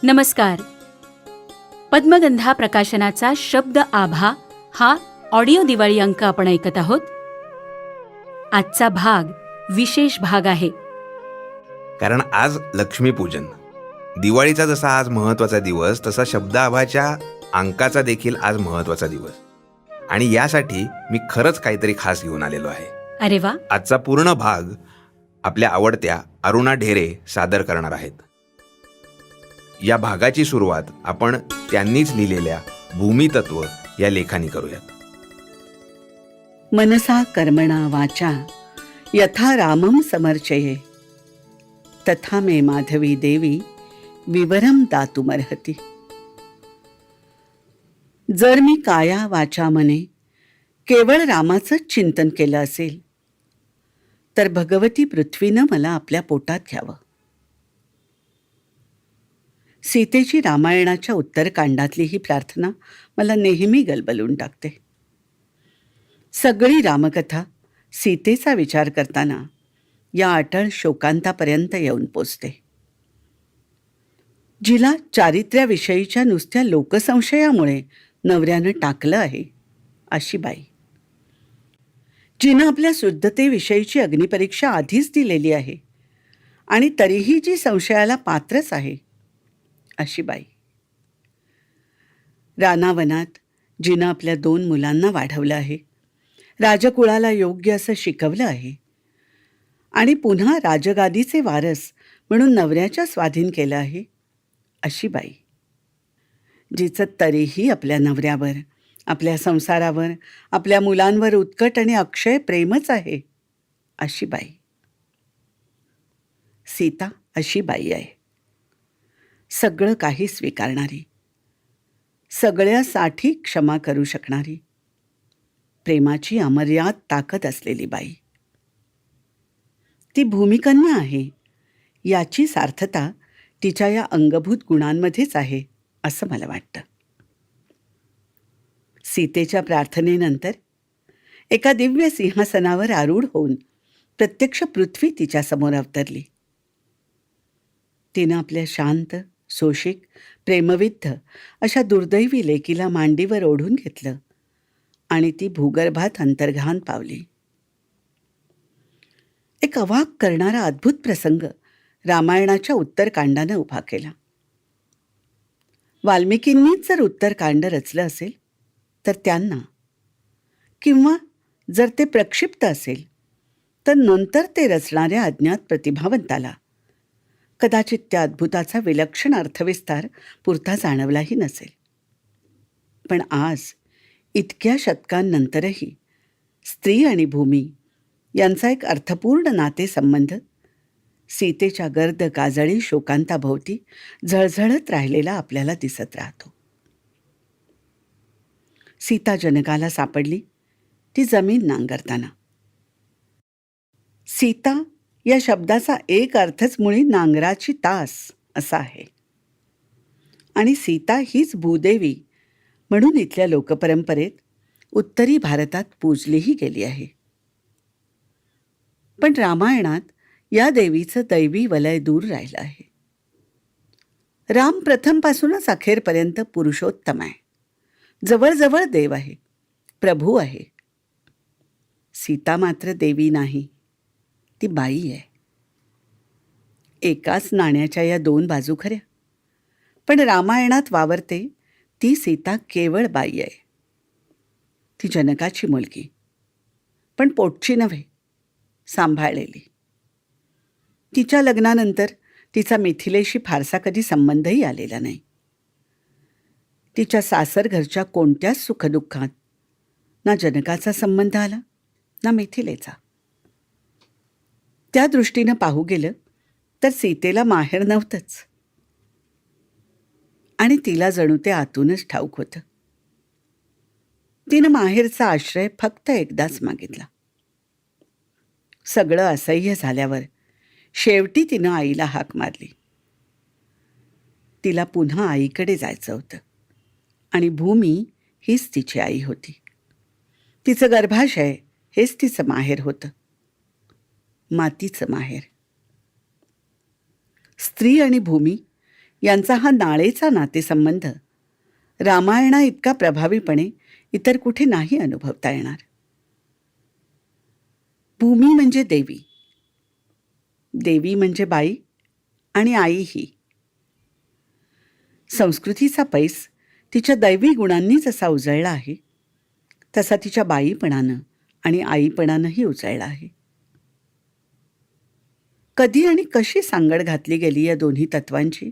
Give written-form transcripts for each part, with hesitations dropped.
नमस्कार. पद्मगंधा प्रकाशनाचा शब्द आभा हा ऑडिओ दिवाळी अंक आपण ऐकत आहोत. आजचा भाग विशेष भाग आहे. कारण आज लक्ष्मीपूजन. दिवाळीचा जसा आज महत्त्वाचा दिवस तसा शब्द आभाच्या अंकाचा देखील आज महत्त्वाचा दिवस. आणि यासाठी मी खरंच काहीतरी खास घेऊन आलेलो आहे. अरे वा. आजचा पूर्ण भाग आपल्या आवडत्या अरुणा ढेरे सादर करणार आहेत. या भागाची सुरुवात आपण त्यांनीच लिहिलेल्या भूमितत्व या लेखाने करूयात. मनसा कर्मणा वाचा यथा रामं समर्चये तथा मे माधवी देवी विवरम दातुमर्हति. जर मी काया वाचा मने केवळ रामाचंच चिंतन केलं असेल तर भगवती पृथ्वीनं मला आपल्या पोटात घ्यावं. सीतेची रामायणाच्या उत्तरकांडातली ही प्रार्थना मला नेहमी गलबलून टाकते. सगळी रामकथा सीतेचा विचार करताना या अटळ शोकांतापर्यंत येऊन पोचते. जिला चारित्र्याविषयीच्या नुसत्या लोकसंशयामुळे नवऱ्यानं टाकलं आहे अशी बाई, जिनं आपल्या शुद्धतेविषयीची अग्निपरीक्षा आधीच दिलेली आहे आणि तरीही जी संशयाला पात्रच आहे अशी बाई, रानावनात जिनं आपल्या 2 मुलांना वाढवलं आहे, राजकुळाला योग्य असं शिकवलं आहे आणि पुन्हा राजगादीचे वारस म्हणून नवऱ्याच्या स्वाधीन केलं आहे अशी बाई, जिचं तरीही आपल्या नवऱ्यावर, आपल्या संसारावर, आपल्या मुलांवर उत्कट आणि अक्षय प्रेमच आहे अशी बाई. सीता अशी बाई आहे. सगळं काही स्वीकारणारी, सगळ्यासाठी क्षमा करू शकणारी, प्रेमाची अमर्याद ताकद असलेली बाई. ती भूमिकन्या आहे याची सार्थता तिच्या या अंगभूत गुणांमध्येच आहे असं मला वाटतं. सीतेच्या प्रार्थनेनंतर एका दिव्य सिंहासनावर आरूढ होऊन प्रत्यक्ष पृथ्वी तिच्यासमोर अवतरली. तिनं आपल्या शांत, सोशिक, प्रेमविद्ध अशा दुर्दैवी लेकीला मांडीवर ओढून घेतलं आणि ती भूगर्भात अंतर्धान पावली. एक अवाक करणारा अद्भुत प्रसंग रामायणाच्या उत्तरकांडानं उभा केला. वाल्मिकींनीच जर उत्तरकांड रचलं असेल तर त्यांना, किंवा जर ते प्रक्षिप्त असेल तर नंतर ते रचणाऱ्या अज्ञात प्रतिभावंताला कदाचित त्या अद्भुताचा विलक्षण अर्थविस्तार पुरता जाणवलाही नसेल. पण आज इतक्या शतकांनंतरही स्त्री आणि भूमी यांचा एक अर्थपूर्ण नातेसंबंध सीतेच्या गर्द काजळी शोकांताभोवती झळझळत राहिलेला आपल्याला दिसत राहतो. सीता जनकाला सापडली ती जमीन नांगरताना. सीता या शब्दाचा एक अर्थच मुळी नांगराची तास असा आहे आणि सीता हीच भूदेवी म्हणून इथल्या लोकपरंपरेत उत्तरी भारतात पूजलीही गेली आहे. पण रामायणात या देवीचं दैवी वलय दूर राहिलं आहे. राम प्रथमपासूनच अखेरपर्यंत पुरुषोत्तम आहे, जवळजवळ देव आहे, प्रभू आहे. सीता मात्र देवी नाही, ती बाई आहे. एकाच नाण्याच्या या 2 बाजू खऱ्या, पण रामायणात वावरते ती सीता केवळ बाई आहे. ती जनकाची मुलगी, पण पोटची नव्हे, सांभाळलेली. तिच्या लग्नानंतर तिचा मिथिलेशी फारसा कधी संबंधही आलेला नाही. तिच्या सासर घरच्या कोणत्याच सुखदुःखात ना जनकाचा संबंध आला ना मिथिलेचा. त्या दृष्टीनं पाहू गेलं तर सीतेला माहेर नव्हतंच आणि तिला जणू ते आतूनच ठाऊक होतं. तिनं माहेरचा आश्रय फक्त एकदाच मागितला. सगळं असह्य झाल्यावर शेवटी तिनं आईला हाक मारली. तिला पुन्हा आईकडे जायचं होतं आणि भूमी हीच तिची आई होती. तिचं गर्भाशय हेच तिचं माहेर होतं, मातीचं माहेर. स्त्री आणि भूमी यांचा हा नाळेचा नातेसंबंध रामायणा इतका प्रभावीपणे इतर कुठे नाही अनुभवता येणार. भूमी म्हणजे देवी, देवी म्हणजे बाई आणि आईही. संस्कृतीचा पैस तिच्या दैवी गुणांनी जसा उजळला आहे तसा तिच्या बाईपणानं आणि आईपणानंही उजळला आहे. कधी आणि कशी सांगड घातली गेली या दोन्ही तत्वांची?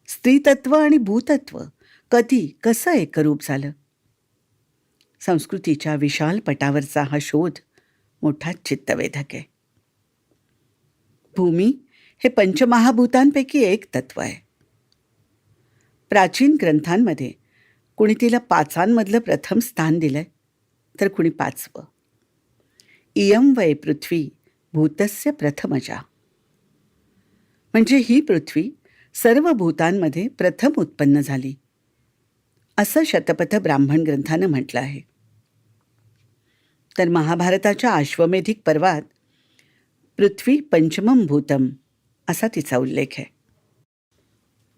स्त्रीतत्व आणि भूतत्व कधी कसं एकरूप झालं? संस्कृतीच्या विशाल पटावरचा हा शोध मोठा चित्तवेधक आहे. भूमी हे पंचमहाभूतांपैकी एक तत्व आहे. प्राचीन ग्रंथांमध्ये कुणी तिला पाचांमधलं प्रथम स्थान दिलंय तर कुणी 5वं. इयं वै पृथ्वी भूतस्य प्रथमजा, म्हणजे ही पृथ्वी सर्व भूतांमध्ये प्रथम उत्पन्न झाली असं शतपथ ब्राह्मण ग्रंथानं म्हटलं आहे. तर महाभारताच्या अश्वमेधिक पर्वात पृथ्वी पंचमं भूतम असा तिचा उल्लेख आहे.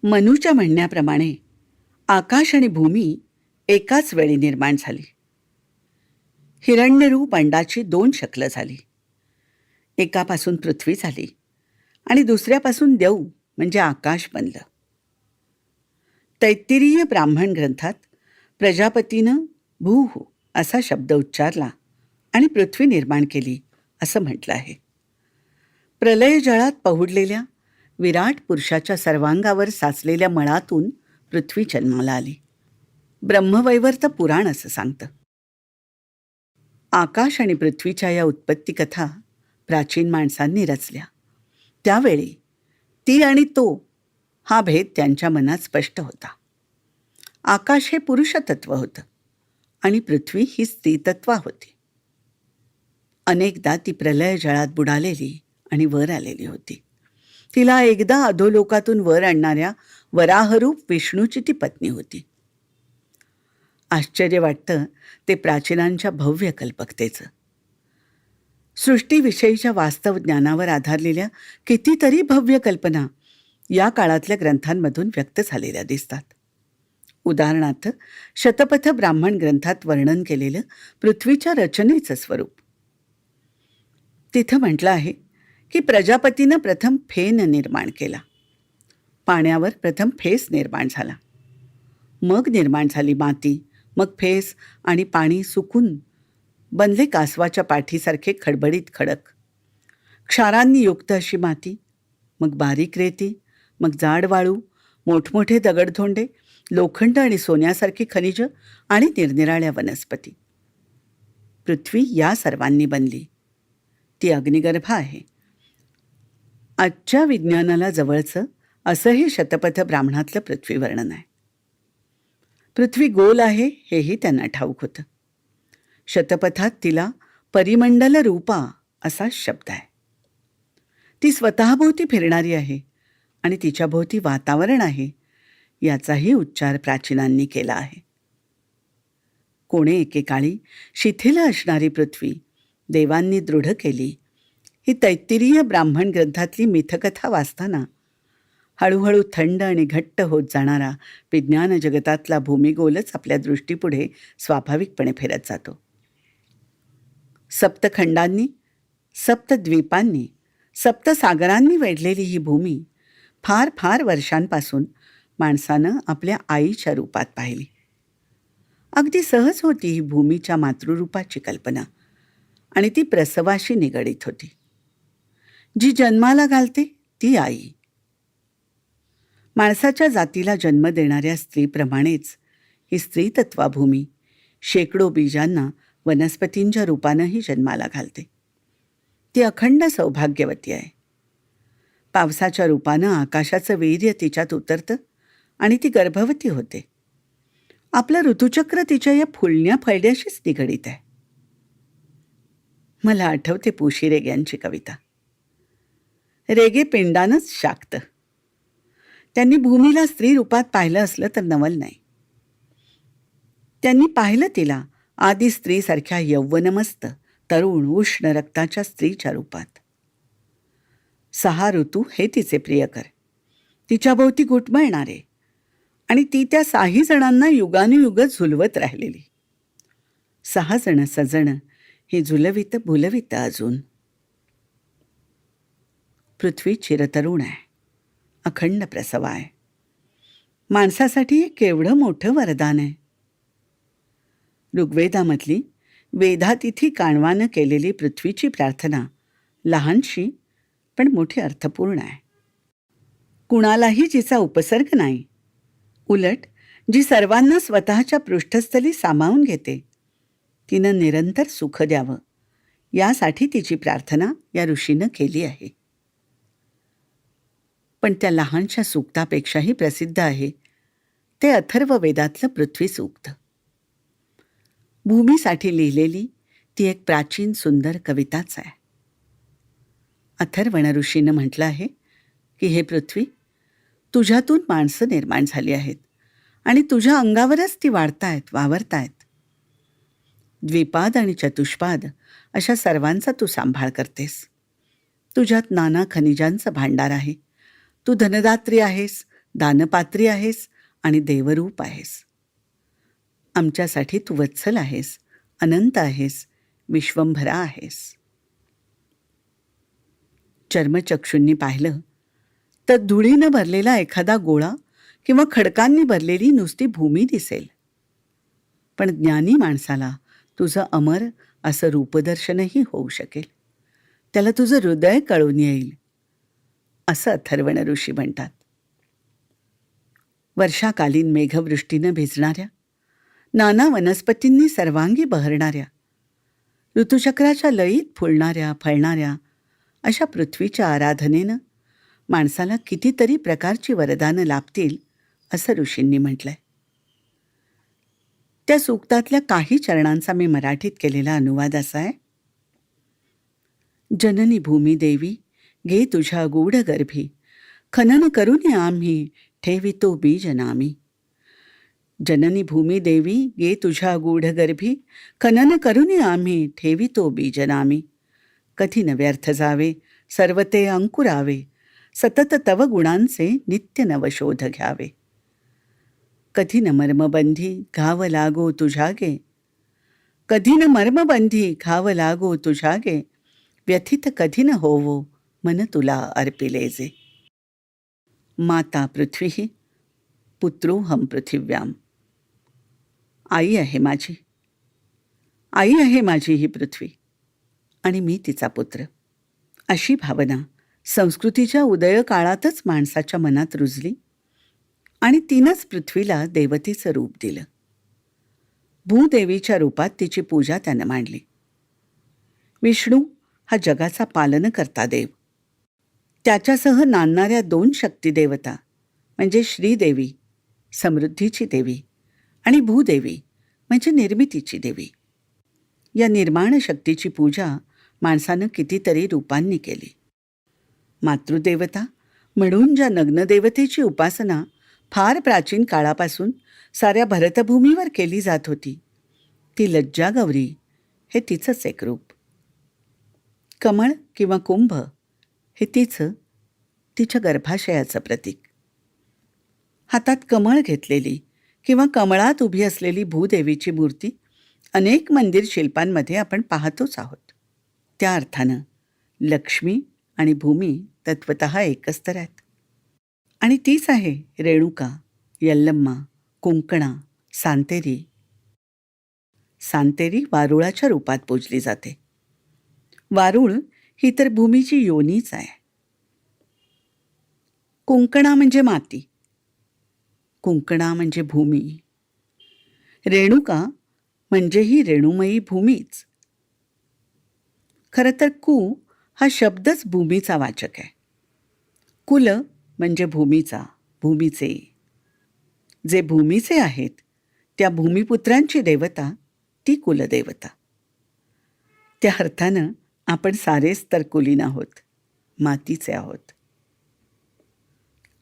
मनूच्या म्हणण्याप्रमाणे आकाश आणि भूमी एकाच वेळी निर्माण झाली. हिरण्यरूप अंडाची 2 शकलं झाली. एकापासून पृथ्वी झाली आणि दुसऱ्यापासून देव म्हणजे आकाश बनलं. तैत्तिरीय ब्राह्मण ग्रंथात प्रजापतीनं भूः असा शब्द उच्चारला आणि पृथ्वी निर्माण केली असं म्हटलं आहे. प्रलय जळात पहुडलेल्या विराट पुरुषाच्या सर्वांगावर साचलेल्या मळातून पृथ्वी जन्माला आली. ब्रह्मवैवर्त पुराण असं सांगतं. आकाश आणि पृथ्वीच्या या उत्पत्ती कथा प्राचीन माणसांनी रचल्या. त्यावेळी ती आणि तो हा भेद त्यांच्या मनात स्पष्ट होता. आकाश हे पुरुषतत्व होतं आणि पृथ्वी ही स्त्रीतत्वा होती. अनेकदा ती प्रलय जळात बुडालेली आणि वर आलेली होती. तिला एकदा अधोलोकातून वर आणणाऱ्या वराहरूप विष्णूची ती पत्नी होती. आश्चर्य वाटतं ते प्राचीनांच्या भव्य कल्पकतेचं. सृष्टीविषयीच्या वास्तव ज्ञानावर आधारलेल्या कितीतरी भव्य कल्पना या काळातल्या ग्रंथांमधून व्यक्त झालेल्या दिसतात. उदाहरणार्थ शतपथ ब्राह्मण ग्रंथात वर्णन केलेलं पृथ्वीच्या रचनेचं स्वरूप. तिथं म्हटलं आहे की प्रजापतीनं प्रथम फेन निर्माण केला. पाण्यावर प्रथम फेस निर्माण झाला. मग निर्माण झाली माती, मग फेस आणि पाणी सुकून बनले कासवाच्या पाठीसारखे खडबडीत खडक. क्षारांनी युक्त अशी माती, मग बारीक रेती, मग जाड वाळू, मोठमोठे दगडधोंडे, लोखंड आणि सोन्यासारखी खनिज आणि निरनिराळ्या वनस्पती. पृथ्वी या सर्वांनी बनली. ती अग्निगर्भ आहे. आजच्या विज्ञानाला जवळचं असं हे शतपथ ब्राह्मणातलं पृथ्वी वर्णन आहे. पृथ्वी गोल आहे हेही त्यांना ठाऊक होतं. शतपथात तिला परिमंडल रूपा असा शब्द आहे. ती स्वतःभोवती फिरणारी आहे आणि तिच्याभोवती वातावरण आहे याचाही उच्चार प्राचीनांनी केला आहे. कोणे एकेकाळी शिथिल असणारी पृथ्वी देवांनी दृढ केली ही तैत्तिरीय ब्राह्मण ग्रंथातली मिथकथा वाचताना हळूहळू थंड आणि घट्ट होत जाणारा विज्ञान जगतातला भूमिगोलच आपल्या दृष्टीपुढे स्वाभाविकपणे फिरत जातो. सप्तखंडांनी, सप्तद्वीपांनी, सप्तसागरांनी वेढलेली ही भूमी फार फार वर्षांपासून माणसानं आपल्या आईच्या रूपात पाहिली. अगदी सहज होती ही भूमीच्या मातृरूपाची कल्पना आणि ती प्रसवाशी निगडीत होती. जी जन्माला घालते ती आई. माणसाच्या जातीला जन्म देणाऱ्या स्त्रीप्रमाणेच ही स्त्रीतत्वाभूमी शेकडो बीजांना वनस्पतींच्या रूपानंही जन्माला घालते. ती अखंड सौभाग्यवती आहे. पावसाच्या रूपानं आकाशाचं वीर्य तिच्यात उतरतं आणि ती गर्भवती होते. आपलं ऋतुचक्र तिच्या या फुलण्या फळड्याशीच निगडीत आहे. मला आठवते पुशी रेग्यांची कविता. रेगे पिंडानंच शाकतं. त्यांनी भूमीला स्त्री रूपात पाहिलं असलं तर नवल नाही. त्यांनी पाहिलं तिला आदी स्त्रीसारख्या यौवनमस्त तरुण उष्ण रक्ताच्या स्त्रीच्या रूपात. 6 ऋतू हे तिचे प्रियकर. तिच्याभोवती घुटमळणारे आणि ती त्या 6 जणांना युगानुयुग झुलवत राहिलेली. 6 जण सजण ही झुलवित भुलवित अजून. पृथ्वी चिरतरुण आहे, अखंड प्रसव आहे. माणसासाठी हे केवढं मोठं वरदान आहे. ऋग्वेदामधली वेदातिथी काणवानं केलेली पृथ्वीची प्रार्थना लहानशी पण मोठी अर्थपूर्ण आहे. कुणालाही जिचा उपसर्ग नाही, उलट जी सर्वांना स्वतःच्या पृष्ठस्थली सामावून घेते, तिनं निरंतर सुख द्यावं यासाठी तिची प्रार्थना या ऋषीनं केली आहे. पण त्या लहानशा सूक्तापेक्षाही प्रसिद्ध आहे ते अथर्व वेदातलं पृथ्वी सूक्त. भूमीसाठी लिहिलेली ती एक प्राचीन सुंदर कविताच आहे. अथर्वण ऋषीनं म्हटलं आहे की हे पृथ्वी, तुझ्यातून माणसं निर्माण झाली आहेत आणि तुझ्या अंगावरच ती वाढतायत, वावरतायत. द्विपाद आणि चतुष्पाद अशा सर्वांचा तू सांभाळ करतेस. तुझ्यात नाना खनिजांचं भांडार आहे. तू धनदात्री आहेस, दानपात्री आहेस आणि देवरूप आहेस. आमच्यासाठी तू वत्सल आहेस, अनंत आहेस, विश्वंभरा आहेस. चर्मचक्षूंनी पाहिलं तर धुळीनं भरलेला एखादा गोळा किंवा खडकांनी भरलेली नुसती भूमी दिसेल. पण ज्ञानी माणसाला तुझं अमर असं रूपदर्शनही होऊ शकेल. त्याला तुझं हृदय कळून येईल, असं अथर्वण ऋषी म्हणतात. वर्षाकालीन मेघवृष्टीनं भिजणाऱ्या, नाना वनस्पतींनी सर्वांगी बहरणाऱ्या, ऋतुचक्राच्या लयीत फुलणाऱ्या फळणाऱ्या अशा पृथ्वीच्या आराधनेनं माणसाला कितीतरी प्रकारची वरदानं लाभतील असं ऋषींनी म्हटलंय. त्या सूक्तातल्या काही चरणांचा मी मराठीत केलेला अनुवाद असा आहे. जननी भूमी देवी गे तुझ्या गूढ गर्भी, खनन करून आम्ही ठेवितो बीज नामी. जननी भूमी देवी गे तुझ्या गूढ गर्भी, खनन करून आम्ही ठेवितो बीज नामी. कधी न व्यर्थ जावे सर्व ते अंकुरावे, सतत तव गुणांचे नित्य नवशोध घ्यावे. कधी न मर्मबंधी घाव लागो तुझ्या गे, कधी न मर्मबंधी घाव लागो तुझ्या गे, व्यथित कधी न होवो मन तुला अर्पिले जे. माता पृथ्वी पुत्रोहम पृथिव्याम. आई आहे माझी, आई आहे माझी ही पृथ्वी आणि मी तिचा पुत्र. अशी भावना संस्कृतीच्या उदय काळातच माणसाच्या मनात रुजली आणि तिनंच पृथ्वीला देवतेचं रूप दिलं. भूदेवीच्या रूपात तिची पूजा त्यानं मांडली. विष्णू हा जगाचा पालनकर्ता देव. त्याच्यासह नांदणाऱ्या 2 शक्तिदेवता म्हणजे श्रीदेवी, समृद्धीची देवी, आणि भूदेवी म्हणजे निर्मितीची देवी. या निर्माण शक्तीची पूजा माणसानं कितीतरी रूपांनी केली. मातृदेवता म्हणून ज्या नग्नदेवतेची उपासना फार प्राचीन काळापासून साऱ्या भरतभूमीवर केली जात होती, ती लज्जागौरी हे तिचंच एक रूप. कमळ किंवा कुंभ हे तिच्या गर्भाशयाचं प्रतीक. हातात कमळ घेतलेली किंवा कमळात उभी असलेली भूदेवीची मूर्ती अनेक मंदिर शिल्पांमध्ये आपण पाहतोच आहोत. त्या अर्थानं लक्ष्मी आणि भूमी तत्वतः एकच तर आहेत. आणि तीच आहे रेणुका, यल्लम्मा, कुंकणा, सांतेरी. सांतेरी वारुळाच्या रूपात पूजली जाते. वारुळ ही तर भूमीची योनीच आहे. कुंकणा म्हणजे माती, कुंकणा म्हणजे भूमी. रेणुका म्हणजे ही रेणुमयी भूमीच. खरं तर कु हा शब्दच भूमीचा वाचक आहे. कुल म्हणजे भूमीचा, भूमीचे. जे भूमीचे आहेत त्या भूमिपुत्रांची देवता ती कुलदेवता. त्या अर्थानं आपण सारेच तर कुलीन आहोत, मातीचे आहोत.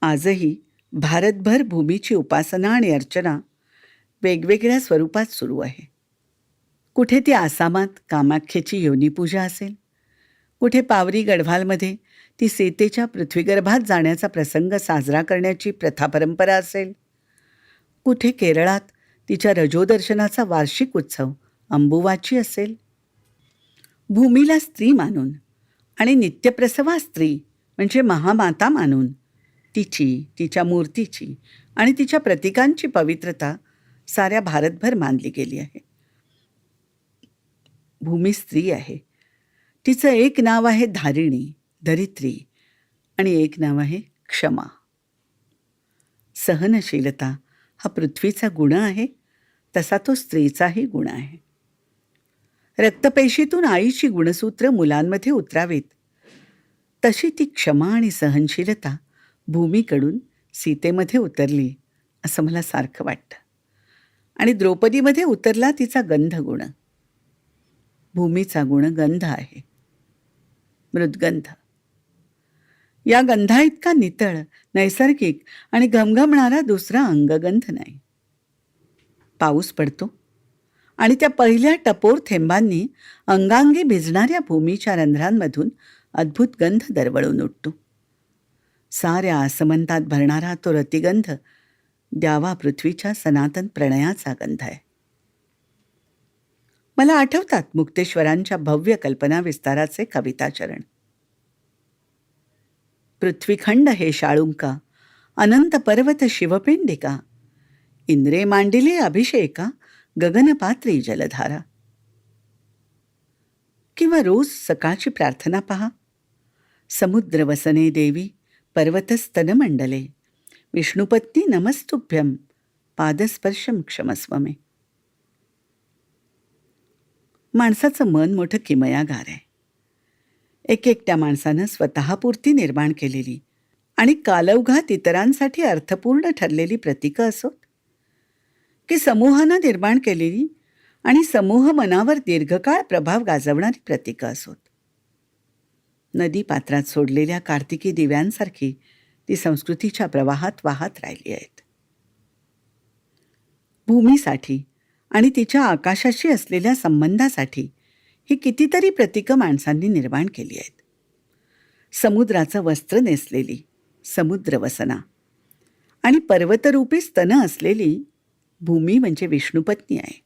आजही भारतभर भूमीची उपासना आणि अर्चना वेगवेगळ्या स्वरूपात सुरू आहे. कुठे ती आसामात कामाख्येची योनीपूजा असेल, कुठे पावरी गढवालमध्ये ती सीतेच्या पृथ्वीगर्भात जाण्याचा प्रसंग साजरा करण्याची प्रथा परंपरा असेल. कुठे केरळात तिच्या रजोदर्शनाचा वार्षिक उत्सव अंबुवाची असेल. भूमीला स्त्री मानून आणि नित्यप्रसवा स्त्री म्हणजे महामाता मानून तिच्या मूर्तीची आणि तिच्या प्रतीकांची पवित्रता साऱ्या भारतभर मानली गेली आहे. भूमी स्त्री आहे. तिचं एक नाव आहे धारिणी, धरित्री, आणि एक नाव आहे क्षमा. सहनशीलता हा पृथ्वीचा गुण आहे, तसा तो स्त्रीचाही गुण आहे. रक्तपेशीतून आईची गुणसूत्र मुलांमध्ये उतरावीत, तशी ती क्षमा आणि सहनशीलता भूमीकडून सीतेमध्ये उतरली असं मला सारखं वाटतं. आणि द्रौपदीमध्ये उतरला तिचा गंधगुण. भूमीचा गुण गंध आहे, मृद्गंध. या गंधा इतका नितळ, नैसर्गिक आणि घमघमणारा दुसरा अंगगंध नाही. पाऊस पडतो आणि त्या पहिल्या टपोर थेंबांनी अंगांगी भिजणाऱ्या भूमीच्या रंध्रांमधून अद्भुत गंध दरवळून उठतो. साऱ्या आसमंतात भरणारा तो रतिगंध द्यावा पृथ्वीच्या सनातन प्रणयाचा गंध आहे. मला आठवतात मुक्तेश्वरांच्या भव्य कल्पना विस्ताराचे कविताचरण. पृथ्वीखंड हे शाळुंका, अनंत पर्वत शिवपिंडिका, इंद्रे मांडिले अभिषेका, गगनपात्री जलधारा. किंवा रोज सकाळची प्रार्थना पहा. समुद्र वसने देवी, पर्वतस्तन मंडले, विष्णुपत्नी नमस्तुभ्यं, पादस्पर्शम क्षमस्व मे. माणसाचं मन मोठं किमयागार आहे. एकट्या माणसानं स्वतःपुरती निर्माण केलेली आणि कालौघात इतरांसाठी अर्थपूर्ण ठरलेली प्रतीकं असोत, की समूहानं निर्माण केलेली आणि समूह मनावर दीर्घकाळ प्रभाव गाजवणारी प्रतीकं असोत. नदीपात्रात सोडलेल्या कार्तिकी दिव्यांसारखी ती संस्कृतीच्या प्रवाहात वाहत राहिली आहेत. भूमीसाठी आणि तिच्या आकाशाशी असलेल्या संबंधासाठी ही कितीतरी प्रतीकं माणसांनी निर्माण केली आहेत. समुद्राचं वस्त्र नेसलेली समुद्रवसना आणि पर्वतरूपी स्तन असलेली भूमी म्हणजे विष्णुपत्नी आहे.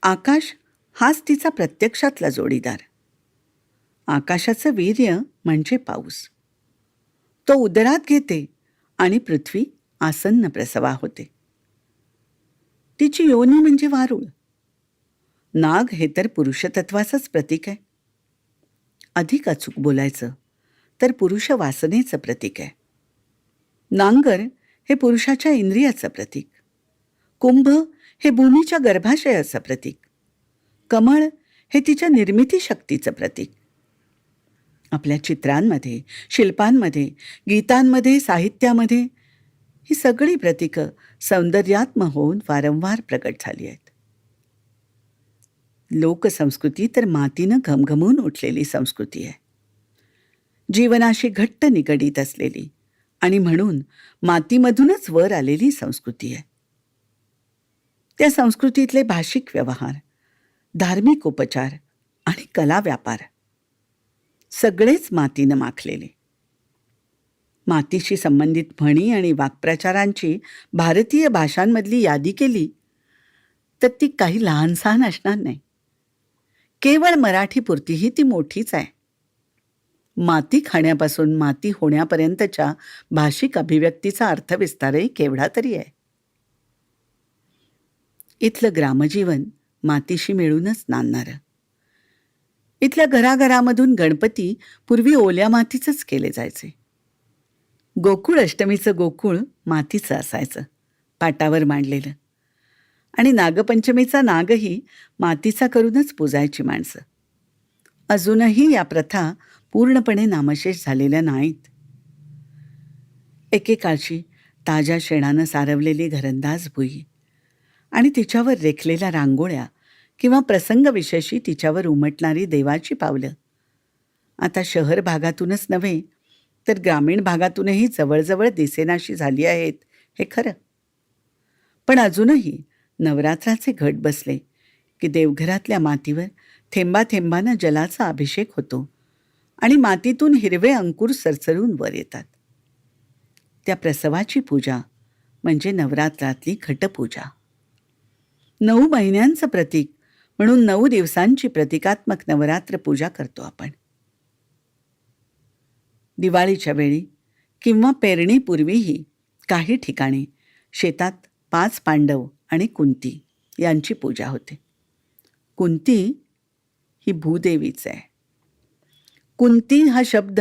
आकाश हाच तिचा प्रत्यक्षातला जोडीदार. आकाशाचं वीर्य म्हणजे पाऊस. तो उदरात घेते आणि पृथ्वी आसन्न प्रसवा होते. तिची योनी म्हणजे वारुळ. नाग हे तर पुरुषतत्वाचंच प्रतीक आहे. अधिक अचूक बोलायचं तर पुरुष वासनेचं प्रतीक आहे. नांगर हे पुरुषाच्या इंद्रियाचं प्रतीक. कुंभ हे भूमीच्या गर्भाशयाचं प्रतीक. कमळ हे तिच्या निर्मिती शक्तीचं प्रतीक. आपल्या चित्रांमध्ये, शिल्पांमध्ये, गीतांमध्ये, साहित्यामध्ये ही सगळी प्रतीकं सौंदर्यात्म होऊन वारंवार प्रकट झाली आहेत. लोकसंस्कृती तर मातीनं घमघमून उठलेली संस्कृती आहे. जीवनाशी घट्ट निगडीत असलेली आणि म्हणून मातीमधूनच वर आलेली संस्कृती आहे. त्या संस्कृतीतले भाषिक व्यवहार, धार्मिक उपचार आणि कला व्यापार सगळेच मातीनं माखलेले. मातीशी संबंधित म्हणी आणि वाक्प्रचारांची भारतीय भाषांमधली यादी केली तर ती काही लहानसहान असणार नाही. केवळ मराठीपुरतीही ती मोठीच आहे. माती खाण्यापासून माती होण्यापर्यंतच्या भाषिक अभिव्यक्तीचा अर्थविस्तारही केवढा तरी आहे. इथलं ग्रामजीवन मातीशी मिळूनच नांदणारं. इथल्या घराघरामधून गणपती पूर्वी ओल्या मातीचंच केले जायचे. गोकुळ अष्टमीचं गोकुळ मातीचं असायचं, पाटावर मांडलेलं. आणि नागपंचमीचा नागही मातीचा करूनच पूजायची माणसं. अजूनही या प्रथा पूर्णपणे नामशेष झालेल्या नाहीत. एकेकाळची ताज्या शेणानं सारवलेली घरंदाज भुई आणि तिच्यावर रेखलेल्या रांगोळ्या किंवा प्रसंगविशेषी तिच्यावर उमटणारी देवाची पावलं आता शहर भागातूनच नव्हे तर ग्रामीण भागातूनही जवळजवळ दिसेनाशी झाली आहेत, हे खरं. पण अजूनही नवरात्राचे घट बसले की देवघरातल्या मातीवर थेंबाथेंबानं जलाचा अभिषेक होतो आणि मातीतून हिरवे अंकुर सरसरून वर येतात. त्या प्रसवाची पूजा म्हणजे नवरात्रातली घटपूजा. 9 महिन्यांचं प्रतीक म्हणून 9 दिवसांची प्रतिकात्मक नवरात्र पूजा करतो आपण. दिवाळीच्या वेळी किंवा पेरणीपूर्वीही काही ठिकाणी शेतात 5 पांडव आणि कुंती यांची पूजा होते. कुंती ही भूदेवीच आहे. कुंती हा शब्द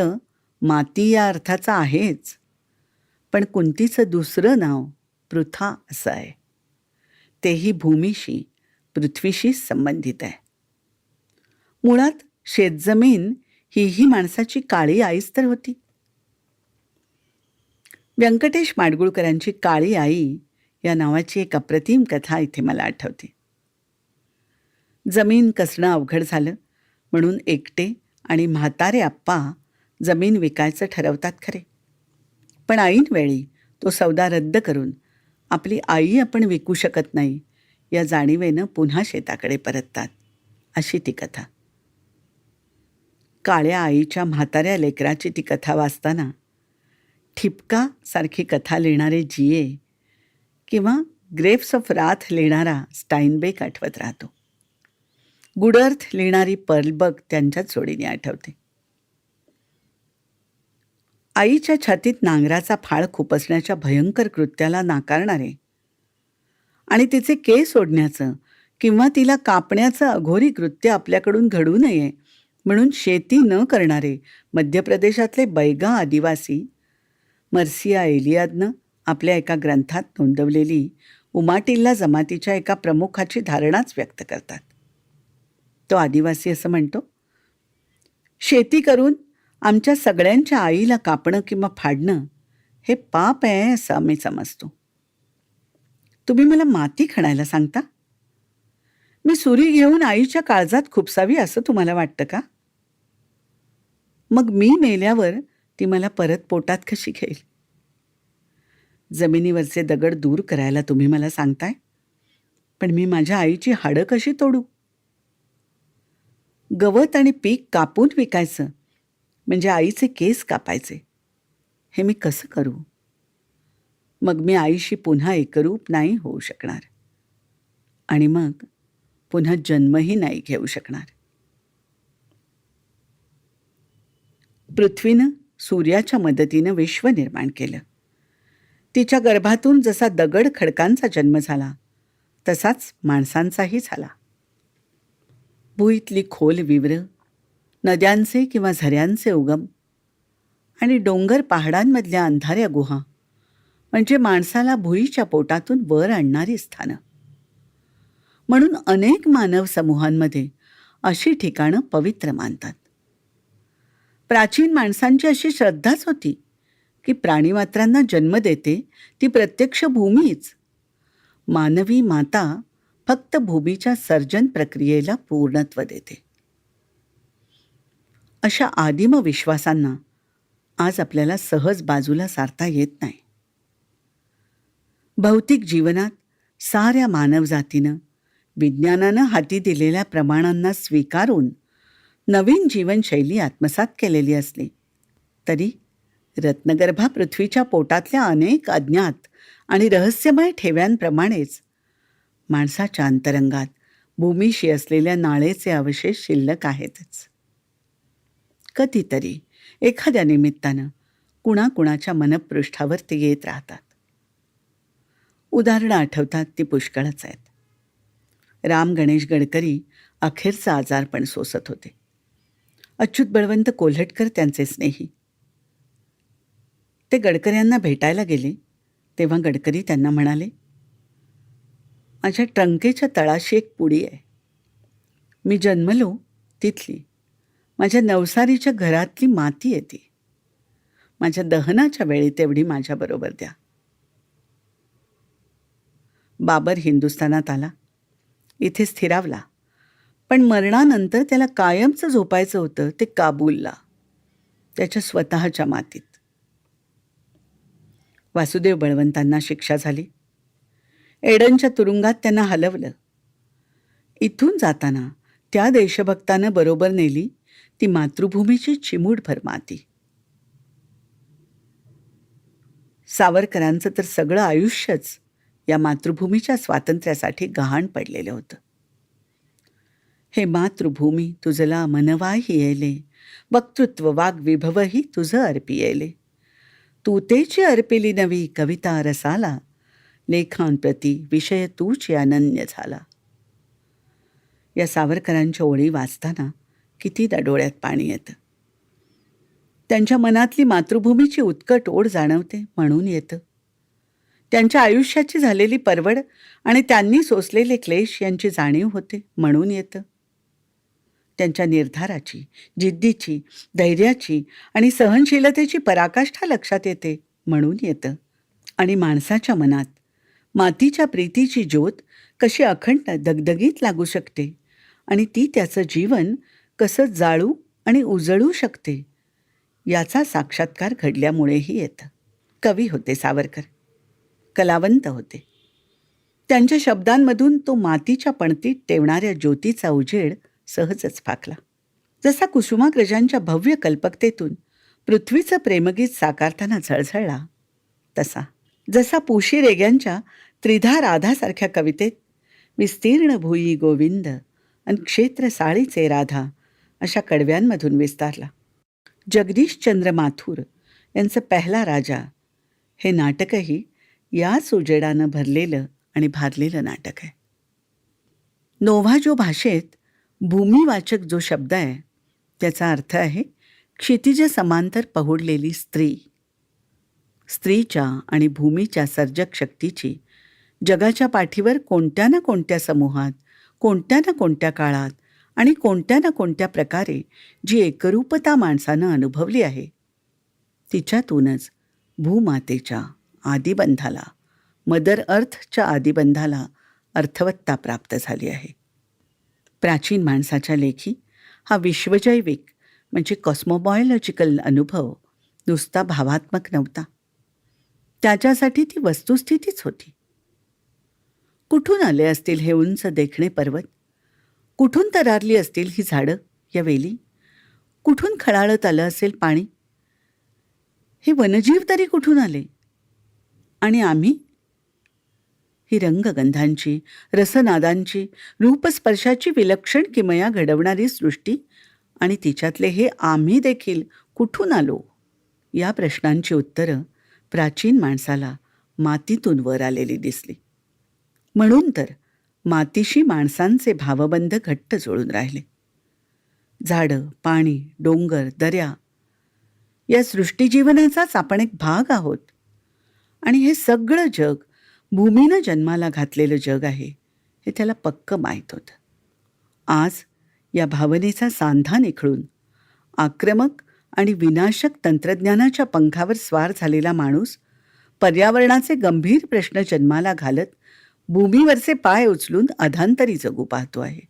माती या अर्थाचा आहेच, पण कुंतीचं दुसरं नाव पृथा असं आहे. तेही भूमीशी, पृथ्वीशी संबंधित आहे. मुळात शेतजमीन ही माणसाची काळी आईच तर होती. व्यंकटेश माडगुळकरांची काळी आई या नावाची एक अप्रतिम कथा इथे मला आठवते. जमीन कसणं अवघड झालं म्हणून एकटे आणि म्हातारे आप्पा जमीन विकायचं ठरवतात खरे, पण ऐन वेळी तो सौदा रद्द करून आपली आई आपण विकू शकत नाही या जाणीवेनं पुन्हा शेताकडे परततात, अशी ती कथा. काळ्या आईच्या म्हाताऱ्या लेकराची ती कथा वाचताना ठिपका सारखी कथा लिहिणारे जिये किंवा ग्रेप्स ऑफ राथ लिहिणारा स्टाईनबेक आठवत राहतो. गुडर्थ लिहिणारी पर्लबग त्यांच्याच जोडीने आठवते. आईच्या छातीत नांगराचा फाळ खुपसण्याच्या भयंकर कृत्याला नाकारणारे आणि तिचे केस ओढण्याचं किंवा तिला कापण्याचं अघोरी कृत्य आपल्याकडून घडू नये म्हणून शेती न करणारे मध्य प्रदेशातले बैगा आदिवासी मर्सिया एलियादनं आपल्या एका ग्रंथात नोंदवलेली उमाटिल्ला जमातीच्या एका प्रमुखाची धारणाच व्यक्त करतात. तो आदिवासी असं म्हणतो, शेती करून आमच्या सगळ्यांच्या आईला कापणं किंवा फाडणं हे पाप आहे असं आम्ही समजतो. तुम्ही मला माती खणायला सांगता? मी सुरी घेऊन आईच्या काळजात खुपसावी असं तुम्हाला वाटतं का? मग मी मेल्यावर ती मला परत पोटात कशी घेईल? जमिनीवरचे दगड दूर करायला तुम्ही मला सांगताय, पण मी माझ्या आईची हाडं कशी तोडू? गवत आणि पीक कापून विकायचं म्हणजे आईचे केस कापायचे, हे मी कसं करू? मग मी आईशी पुन्हा एकरूप नाही होऊ शकणार आणि मग पुन्हा जन्मही नाही घेऊ शकणार. पृथ्वीनं सूर्याच्या मदतीनं विश्व निर्माण केलं. तिच्या गर्भातून जसा दगड खडकांचा जन्म झाला तसाच माणसांचाही झाला. भुईतली खोल विवरं, नद्यांचे किंवा झऱ्यांचे उगम आणि डोंगर पहाडांमधल्या अंधाऱ्या गुहा म्हणजे माणसाला भुईच्या पोटातून वर आणणारी स्थानं. म्हणून अनेक मानव समूहांमध्ये अशी ठिकाणं पवित्र मानतात. प्राचीन माणसांची अशी श्रद्धाच होती की प्राणीमात्रांना जन्म देते ती प्रत्यक्ष भूमीच. मानवी माता फक्त भूमीच्या सर्जन प्रक्रियेला पूर्णत्व देते. अशा आदिम विश्वासांना आज आपल्याला सहज बाजूला सारता येत नाही. भौतिक जीवनात साऱ्या मानवजातीनं विज्ञानानं हाती दिलेल्या प्रमाणांना स्वीकारून नवीन जीवनशैली आत्मसात केलेली असली तरी रत्नगर्भा पृथ्वीच्या पोटातल्या अनेक अज्ञात आणि रहस्यमय ठेव्यांप्रमाणेच माणसाच्या अंतरंगात भूमीशी असलेल्या नाळेचे अवशेष शिल्लक आहेतच. कधीतरी एखाद्या निमित्तानं कुणाकुणाच्या मनपृष्ठावर ते येत राहतात. उदाहरणं आठवतात ती पुष्कळच आहेत. राम गणेश गडकरी अखेरचा आजारपण सोसत होते. अच्युत बळवंत कोल्हटकर त्यांचे स्नेही. ते गडकऱ्यांना भेटायला गेले तेव्हा गडकरी त्यांना म्हणाले, माझ्या ट्रंकेच्या तळाशी एक पुडी आहे. मी जन्मलो तिथली, माझ्या नवसारीच्या घरातली माती आहे ती. माझ्या दहनाच्या वेळी तेवढी माझ्याबरोबर द्या. बाबर हिंदुस्थानात आला, इथे स्थिरावला, पण मरणानंतर त्याला कायमचं झोपायचं होतं ते काबूलला, त्याच्या स्वतःच्या मातीत. वासुदेव बळवंतांना शिक्षा झाली. एडनच्या तुरुंगात त्यांना हलवलं. इथून जाताना त्या देशभक्तानं बरोबर नेली ती मातृभूमीची चिमूटभर माती. सावरकरांचं तर सगळं आयुष्यच या मातृभूमीच्या स्वातंत्र्यासाठी गहाण पडलेलं होतं. हे मातृभूमी तुझला मनवाही येले, वक्तृत्व वाग्विभवही तुझं अर्पी येले. तू तेची अर्पिली नवी कविता रसाला, लेखांप्रती विषय तूची अनन्य झाला. या सावरकरांच्या ओळी वाचताना कितीदा डोळ्यात पाणी येतं. त्यांच्या मनातली मातृभूमीची उत्कट ओढ जाणवते म्हणून येतं. त्यांच्या आयुष्याची झालेली परवड आणि त्यांनी सोसलेले क्लेश यांची जाणीव होते म्हणून येतं. त्यांच्या निर्धाराची, जिद्दीची, धैर्याची आणि सहनशीलतेची पराकाष्ठा लक्षात येते म्हणून येतं. आणि माणसाच्या मनात मातीच्या प्रीतीची ज्योत कशी अखंड दगदगीत लागू शकते आणि ती त्याचं जीवन कसं जाळू आणि उजळू शकते याचा साक्षात्कार घडल्यामुळेही येतं. कवी होते सावरकर, कलावंत होते. त्यांच्या शब्दांमधून तो मातीच्या पणतीत टेवणाऱ्या ज्योतीचा उजेड सहजच फाकला. जसा कुसुमाग्रजांच्या भव्य कल्पकतेतून पृथ्वीचं प्रेमगीत साकारताना झळझळला, जसा पुशी रेग्यांच्या त्रिधा राधासारख्या कवितेत विस्तीर्ण भुई गोविंद आणि क्षेत्र साळीचे राधा अशा कडव्यांमधून विस्तारला. जगदीशचंद्र माथुर यांचं पहिला राजा हे नाटकही याच उजेडानं भरलेलं आणि भारलेलं नाटक आहे. नोव्हाजो भाषेत भूमीवाचक जो शब्द आहे त्याचा अर्थ आहे क्षितिज समांतर पहुडलेली स्त्री. स्त्रीच्या आणि भूमीच्या सर्जक शक्तीची जगाच्या पाठीवर कोणत्या ना कोणत्या समूहात, कोणत्या ना कोणत्या काळात आणि कोणत्या ना कोणत्या प्रकारे जी एकरूपता माणसानं अनुभवली आहे, तिच्यातूनच भूमातेच्या आदिबंधाला, मदर अर्थच्या आदिबंधाला अर्थवत्ता प्राप्त झाली आहे. प्राचीन माणसाच्या लेखी हा विश्वजैविक म्हणजे कॉस्मोबॉयलॉजिकल अनुभव नुसता भावात्मक नव्हता. त्याच्यासाठी ती वस्तुस्थितीच होती. कुठून आले असतील हे उंच देखणे पर्वत? कुठून तरारली असतील ही झाडं, या वेली? कुठून खळाळत आलं असेल पाणी? हे वनजीव तरी कुठून आले? आणि आम्ही? ही रंगगंधांची, रसनादांची, रूपस्पर्शाची विलक्षण किमया घडवणारी सृष्टी आणि तिच्यातले हे आम्ही देखील कुठून आलो? या प्रश्नांची उत्तरं प्राचीन माणसाला मातीतून वर आलेली दिसली. म्हणून तर मातीशी माणसांचे भावबंध घट्ट जुळून राहिले. झाडं, पाणी, डोंगर, दऱ्या या सृष्टीजीवनाचाच आपण एक भाग आहोत. आणि हे सगळं जग भूमीनं जन्माला घातलेलं जग आहे हे त्याला पक्क माहीत होतं. आज या भावनेचा सांधा निखळून आक्रमक आणि विनाशक तंत्रज्ञानाच्या पंखावर स्वार झालेला माणूस पर्यावरणाचे गंभीर प्रश्न जन्माला घालत भूमीवरचे पाय उचलून अधांतरी जगू पाहतो आहे.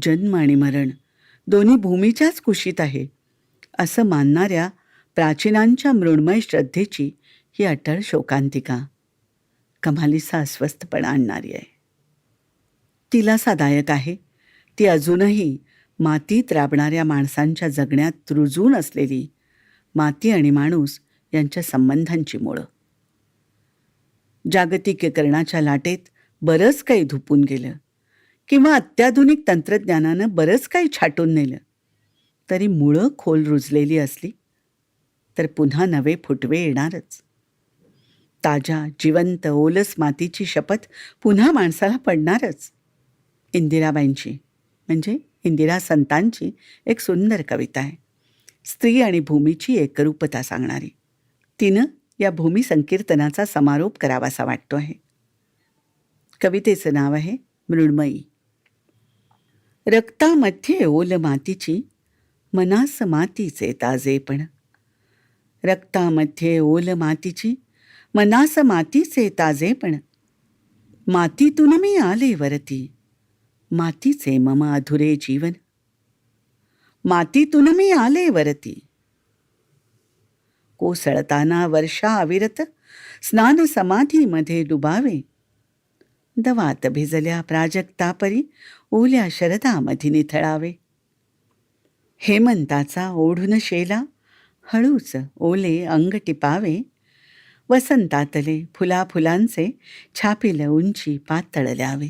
जन्म आणि मरण दोन्ही भूमीच्याच कुशीत आहे असं मानणाऱ्या प्राचीनांच्या मृण्मय श्रद्धेची ही अटळ शोकांतिका कमालीचा अस्वस्थपणा आणणारी आहे. दिलासादायक आहे ती अजूनही मातीत राबणाऱ्या माणसांच्या जगण्यात रुजून असलेली माती आणि माणूस यांच्या संबंधांची मुळं. जागतिकीकरणाच्या लाटेत बरंच काही धुपून गेलं किंवा अत्याधुनिक तंत्रज्ञानानं बरंच काही छाटून नेलं, तरी मुळं खोल रुजलेली असली तर पुन्हा नवे फुटवे येणारच. ताज्या, जिवंत, ओलस मातीची शपथ पुन्हा माणसाला पडणारच. इंदिराबाईंची म्हणजे इंदिरा संतांची एक सुंदर कविता आहे, स्त्री आणि भूमीची एकरूपता सांगणारी. तिनं या भूमी संकीर्तनाचा समारोप करावासा वाटतो आहे. कवितेचं नाव आहे मृण्मयी. रक्तामध्ये ओल मातीची, मनास मातीचे ताजेपण. रक्तामध्ये ओल मातीची, मनास मातीचे ताजेपण. मातीतून मी आले वरती, मातीचे मम अधुरे जीवन. मातीतून मी आले वरती. कोसळताना वर्षा अविरत स्नान समाधीमध्ये डुबावे. दवात भिजल्या प्राजक्तापरी ओल्या शरदामधी निथळावे. हेमंताचा ओढून शेला हळूच ओले अंग टिपावे. वसंतातले फुला फुलांचे छापील उंची पातळल्यावे.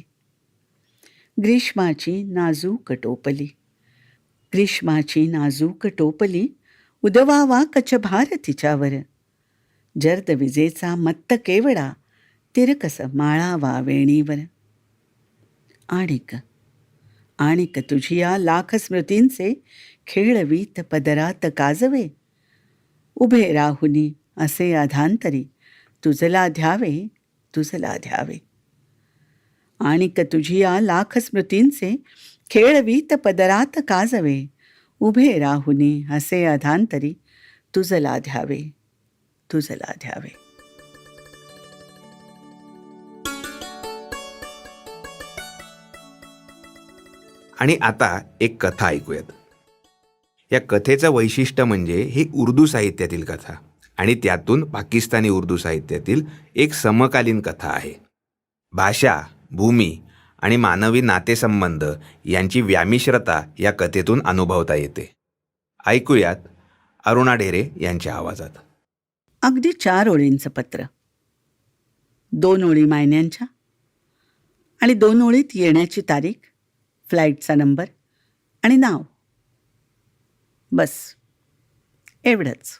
ग्रीष्माची नाजूक टोपली, ग्रीष्माची नाजूक टोपली, उदवावा कचभार तिच्यावर. जर्द विजेचा मत्त केवडा, तिरकस माळावा वेणीवर. आणिक आणिक तुझिया लाख स्मृतींचे खेळवीत पदरात काजवे. उभे राहुनी असे अधांतरी, तुझला ध्यावे तुझला ध्यावे. आणिक तुझिया लाख स्मृतींचे खेळवीत पदरात काजवे. उभे राहुनी असे अधांतरी, तुझला ध्यावे तुझला ध्यावे. आणि आता एक कथा ऐकूयात. या कथेचं वैशिष्ट्य म्हणजे ही उर्दू साहित्यातील कथा आणि त्यातून पाकिस्तानी उर्दू साहित्यातील एक समकालीन कथा आहे. भाषा, भूमी आणि मानवी नातेसंबंध यांची व्यामिश्रता या कथेतून अनुभवता येते. ऐकूयात अरुणा ढेरे यांच्या आवाजात. अगदी 4 ओळींचं पत्र. 2 ओळी मायन्यांच्या आणि 2 ओळीत येण्याची तारीख, फ्लाईटचा नंबर आणि नाव. बस एवढंच.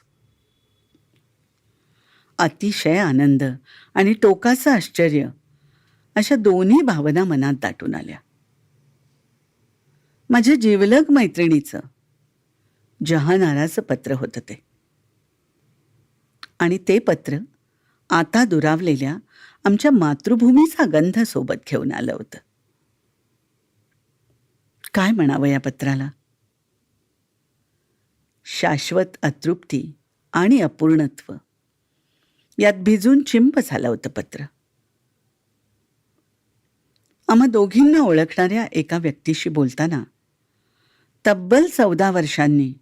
अतिशय आनंद आणि टोकाचं आश्चर्य अशा दोन्ही भावना मनात दाटून आल्या. माझ्या जिवलग मैत्रिणीचं जहानाराचं पत्र होतं ते. आणि ते पत्र आता दुरावलेल्या आमच्या मातृभूमीचा गंध सोबत घेऊन आलं होतं. काय म्हणावं या पत्राला? शाश्वत अतृप्ती आणि अपूर्णत्व यात भिजून चिंब झालं होतं पत्र. आम्हा दोघींना ओळखणाऱ्या एका व्यक्तीशी बोलताना तब्बल 14 वर्षांनी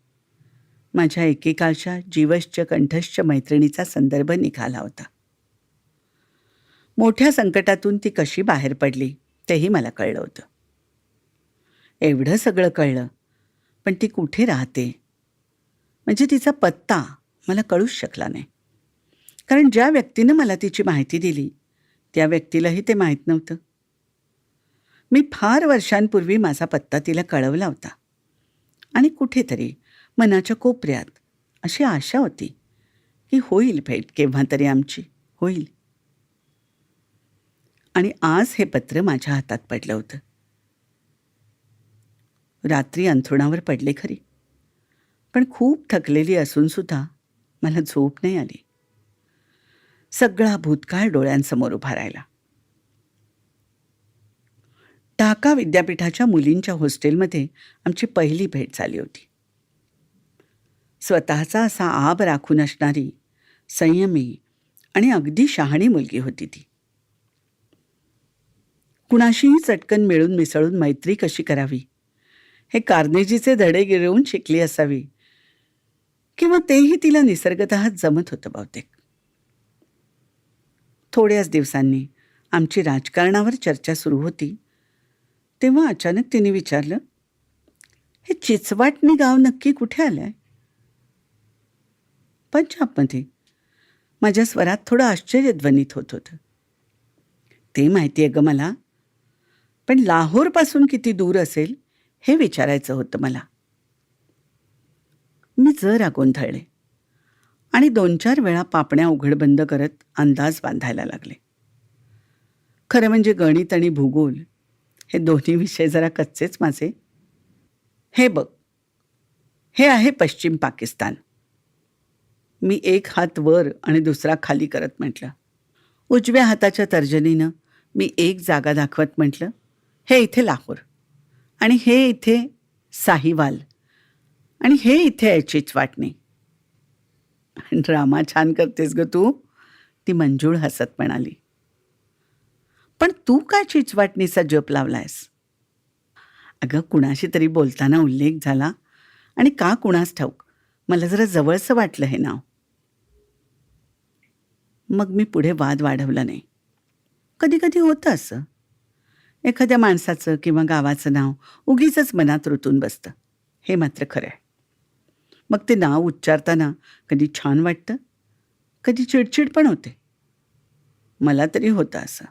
माझ्या एकेकाळच्या जीवश्च कंठश्च मैत्रिणीचा संदर्भ निघाला होता. मोठ्या संकटातून ती कशी बाहेर पडली तेही मला कळलं होतं. एवढं सगळं कळलं, पण ती कुठे राहते म्हणजे तिचा पत्ता मला कळूच शकला नाही. कारण ज्या व्यक्तीनं मला तिची माहिती दिली त्या व्यक्तीलाही ते माहीत नव्हतं. मी फार वर्षांपूर्वी माझा पत्ता तिला कळवला होता आणि कुठेतरी मनाच्या कोपऱ्यात अशी आशा होती की होईल भेट केव्हा तरी आमची, होईल. आणि आज हे पत्र माझ्या हातात पडलं होतं. रात्री अंथरुणावर पडले खरी, पण खूप थकलेली असूनसुद्धा मला झोप नाही आली. सगळा भूतकाळ डोळ्यांसमोर उभा राहिला. ढाका विद्यापीठाच्या मुलींच्या हॉस्टेलमध्ये आमची पहिली भेट झाली होती. स्वतःचा असा आब राखून असणारी, संयमी आणि अगदी शहाणी मुलगी होती ती. कुणाशीही चटकन मिळून मिसळून मैत्री कशी करावी हे कार्नेजीचे धडे गिरवून शिकली असावी, किंवा तेही तिला निसर्गतः जमत होतं बहुतेक. थोड्याच दिवसांनी आमची राजकारणावर चर्चा सुरू होती तेव्हा अचानक तिने विचारलं, हे चिचवाटणी गाव नक्की कुठे आलंय? पंजाबमध्ये. माझ्या स्वरात थोडं आश्चर्य ध्वनित होत होतं. ते माहिती आहे गं मला, पण लाहोरपासून किती दूर असेल हे विचारायचं होतं मला. मी जरा गोंधळले आणि 2-4 वेळा पापण्या उघडबंद करत अंदाज बांधायला लागले. खरं म्हणजे गणित आणि भूगोल हे दोन्ही विषय जरा कच्चेच माझे. हे बघ, हे आहे पश्चिम पाकिस्तान. मी एक हात वर आणि दुसरा खाली करत म्हटलं. उजव्या हाताच्या तर्जनीनं मी एक जागा दाखवत म्हटलं, हे इथे लाहोर, आणि हे इथे साहिवाल, आणि हे इथे आहे चिचवाटणी. ड्रामा छान करतेस ग तू, ती मंजूळ हसत म्हणाली. पण तू काय चिचवाटणीचा जप लावलायस? अगं, कुणाशी तरी बोलताना उल्लेख झाला आणि का कुणास ठाऊक मला जरा जवळचं वाटलं हे नाव. मग मी पुढे वाद वाढवला नाही. कधी कधी होतं असं. एखाद्या माणसाचं किंवा गावाचं नाव उगीचच मनात रुतून बसतं, हे मात्र खरं आहे. मग ते नाव उच्चारताना कधी छान वाटतं, कधी चिडचिड पण होते. मला तरी होतं असं.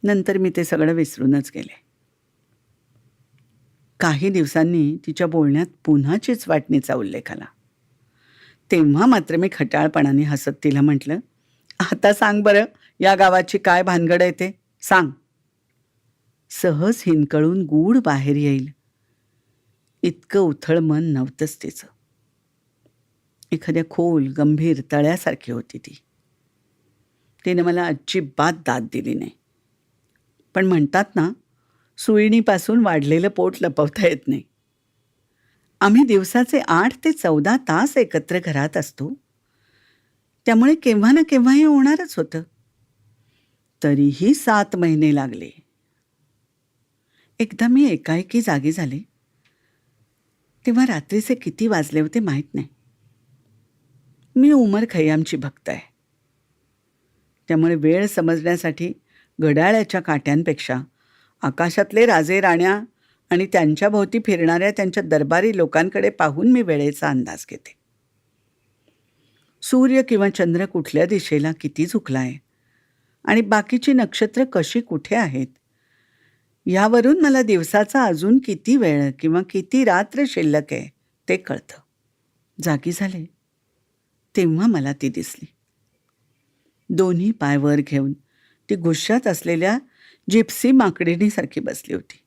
नंतर मी ते सगळं विसरूनच गेले. काही दिवसांनी तिच्या बोलण्यात पुन्हा चिचवाटणीचा उल्लेख आला. तेव्हा मात्र मी खटाळपणाने हसत तिला म्हटलं, आता सांग बरं, या गावाची काय भानगड आहे ते सांग. सहज हिंकळून गूढ बाहेर येईल इतकं उथळ मन नव्हतंच तिचं. एखाद्या खोल गंभीर तळ्यासारखी होती ती. तिने मला अजिबात दाद दिली नाही. पण म्हणतात ना, सुईणीपासून वाढलेलं पोट लपवता येत नाही. आम्ही दिवसाचे 8 ते 14 तास एकत्र घरात असतो, त्यामुळे केव्हा ना केव्हा हे होणारच होतं. तरीही 7 महिने लागले. एकदा मी एकाएकी जागी झाले, तेव्हा रात्रीचे किती वाजले होते माहीत नाही. मी उमर खय्यामची भक्त आहे, त्यामुळे वेळ समजण्यासाठी घड्याळाच्या काट्यांपेक्षा आकाशातले राजे राण्या आणि त्यांच्या भोवती फिरणाऱ्या त्यांच्या दरबारी लोकांकडे पाहून मी वेळेचा अंदाज घेते. सूर्य किंवा चंद्र कुठल्या दिशेला किती झुकला आहे आणि बाकीची नक्षत्र कशी कुठे आहेत, यावरून मला दिवसाचा अजून किती वेळ किंवा किती रात्र शिल्लक आहे ते कळतं. जागी झाले तेव्हा मला ती दिसली. दोन्ही पाय वर घेऊन ती गुश्शात असलेल्या जिप्सी माकडिणीसारखी बसली होती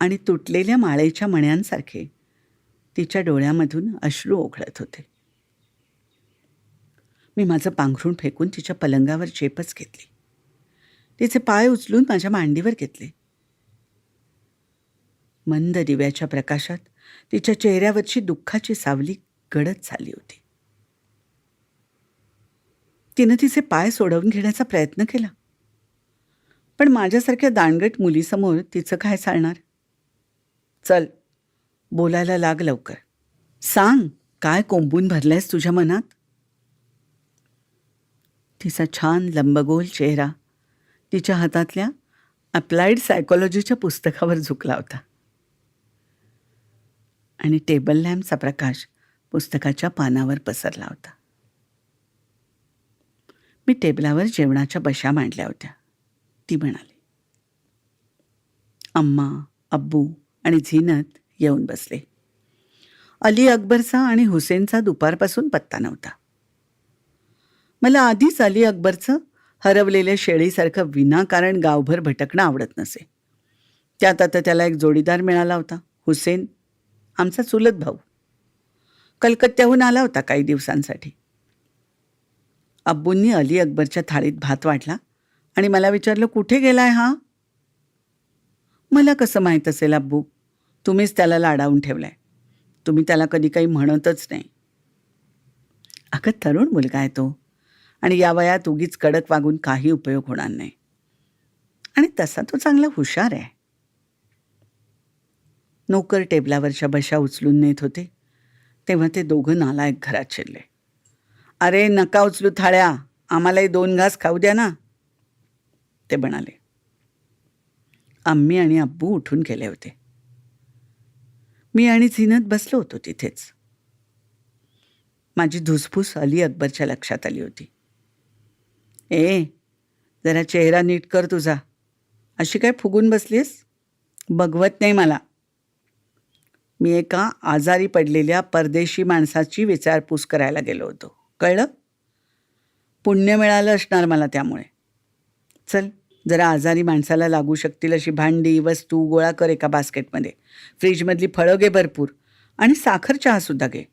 आणि तुटलेल्या माळेच्या मण्यांसारखे तिच्या डोळ्यामधून अश्रू ओघळत होते. मी माझं पांघरूण फेकून तिच्या पलंगावर झेपच घेतली. तिचे पाय उचलून माझ्या मांडीवर घेतले. मंद दिव्याच्या प्रकाशात तिच्या चेहऱ्यावरची दुःखाची सावली गडद झाली होती. तिनं तिचे पाय सोडवून घेण्याचा प्रयत्न केला, पण माझ्यासारख्या दांडगट मुलीसमोर तिचं काय चालणार. चल, बोलायला लाग लवकर. सांग, काय कोंबून भरलंयस तुझ्या मनात. तिचा छान लंबगोल चेहरा तिच्या हातातल्या अप्लाइड सायकोलॉजीच्या पुस्तकावर झुकला होता आणि टेबल लॅम्पचा प्रकाश पुस्तकाच्या पानावर पसरला होता. मी टेबलावर जेवणाच्या बशा मांडल्या होत्या. ती म्हणाली. अम्मा, अब्बू आणि झीनत येऊन बसले. अली अकबरचा आणि हुसेनचा दुपारपासून पत्ता नव्हता. मला आधीच अली अकबरचं हरवलेल्या शेळीसारखं विनाकारण गावभर भटकणं आवडत नसे. त्यात आता त्याला एक जोडीदार मिळाला होता, हुसेन, आमचा चुलत भाऊ. कलकत्त्याहून आला होता काही दिवसांसाठी. अब्बूंनी अली अकबरच्या थाळीत भात वाढला आणि मला विचारलं, कुठे गेलाय हा. मला कसं माहीत असेल अब्बू, तुम्हीच त्याला लाडावून ठेवलाय. तुम्ही त्याला कधी काही म्हणतच नाही. अगं, तरुण मुलगा आहे तो आणि या वयात उगीच कडक वागून काही उपयोग होणार नाही. आणि तसा तो चांगला हुशार आहे. नोकर टेबलावरच्या बशा उचलून नेत होते तेव्हा ते दोघं नालायक घरात शिरले. अरे नका उचलू थाळ्या, आम्हालाही 2 घास खाऊ द्या ना, ते म्हणाले. अम्मी आणि अब्बू उठून गेले होते. मी आणि झीनत बसलो होतो तिथेच. माझी धुसफूस अली अकबरच्या लक्षात आली होती. ए, जरा चेहरा नीट कर तुझा, अशी काय फुगून बसलीस, बघवत नाही मला. मी एका आजारी पडलेल्या परदेशी माणसाची विचारपूस करायला गेलो होतो, कळलं. पुण्य मिळालं असणार मला त्यामुळे. चल, जरा आजारी माणसाला लागू शकतील अशी भांडी वस्तू गोळा कर एका बास्केटमध्ये. फ्रीजमधली फळं घे भरपूर आणि साखर चहासुद्धा घे.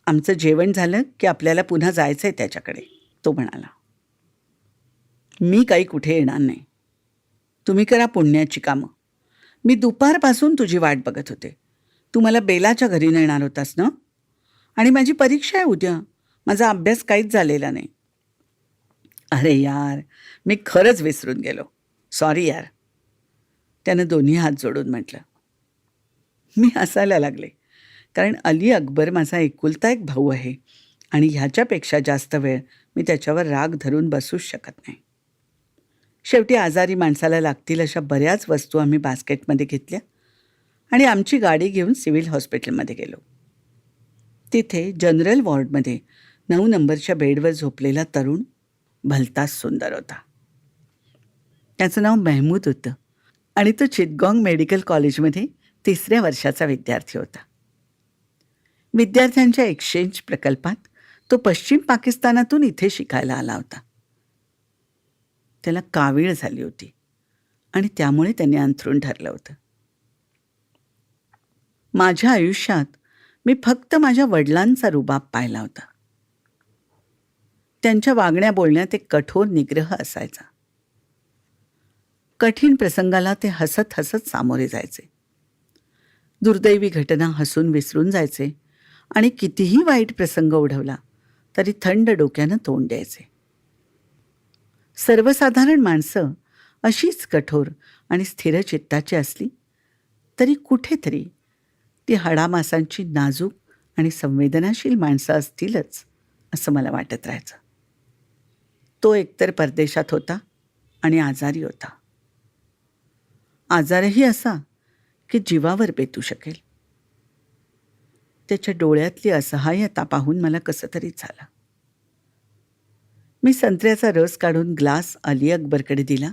आमचं जेवण झालं की आपल्याला पुन्हा जायचं आहे त्याच्याकडे, तो म्हणाला. मी काही कुठे येणार नाही. तुम्ही करा पुण्याची कामं. मी दुपारपासून तुझी वाट बघत होते. तू मला बेलाच्या घरी नेणार होतास ना, आणि माझी परीक्षा आहे उद्या. माझा अभ्यास काहीच झालेला नाही. अरे यार, मी खरंच विसरून गेलो. सॉरी यार, त्यानं दोन्ही हात जोडून म्हटलं. मी हसायला लागले, कारण अली अकबर माझा एकुलता एक भाऊ आहे आणि ह्याच्यापेक्षा जास्त वेळ मी त्याच्यावर राग धरून बसूच शकत नाही. शेवटी आजारी माणसाला लागतील अशा बऱ्याच वस्तू आम्ही बास्केटमध्ये घेतल्या आणि आमची गाडी घेऊन सिव्हिल हॉस्पिटलमध्ये गेलो. तिथे जनरल वॉर्डमध्ये 9 नंबरच्या बेडवर झोपलेला तरुण भलताच सुंदर होता. त्याचं नाव मेहमूद होतं आणि तो चिटगॉंग मेडिकल कॉलेजमध्ये 3ऱ्या वर्षाचा विद्यार्थी होता. विद्यार्थ्यांच्या एक्सचेंज प्रकल्पात तो पश्चिम पाकिस्तानातून इथे शिकायला आला होता. त्याला कावीळ झाली होती आणि त्यामुळे त्याने अंथरूण ठरलं होतं. माझ्या आयुष्यात मी फक्त माझ्या वडिलांचा रुबाब पाहिला होता. त्यांच्या वागण्या बोलण्यात एक कठोर निग्रह असायचा. कठीण प्रसंगाला ते हसत हसत सामोरे जायचे. दुर्दैवी घटना हसून विसरून जायचे आणि कितीही वाईट प्रसंग ओढवला तरी थंड डोक्यानं तोंड द्यायचे. सर्वसाधारण माणसं अशीच कठोर आणि स्थिर चित्ताची असली तरी कुठेतरी ती हाडामासांची नाजूक आणि संवेदनाशील माणसं असतीलच असं मला वाटत राहायचं. तो एकतर परदेशात होता आणि आजारी होता. आजारही असा की जीवावर बेतू शकेल. त्याच्या डोळ्यातली असहाय्यता पाहून मला कसं तरीच झालं. मी संत्र्याचा रस काढून ग्लास अली अकबरकडे दिला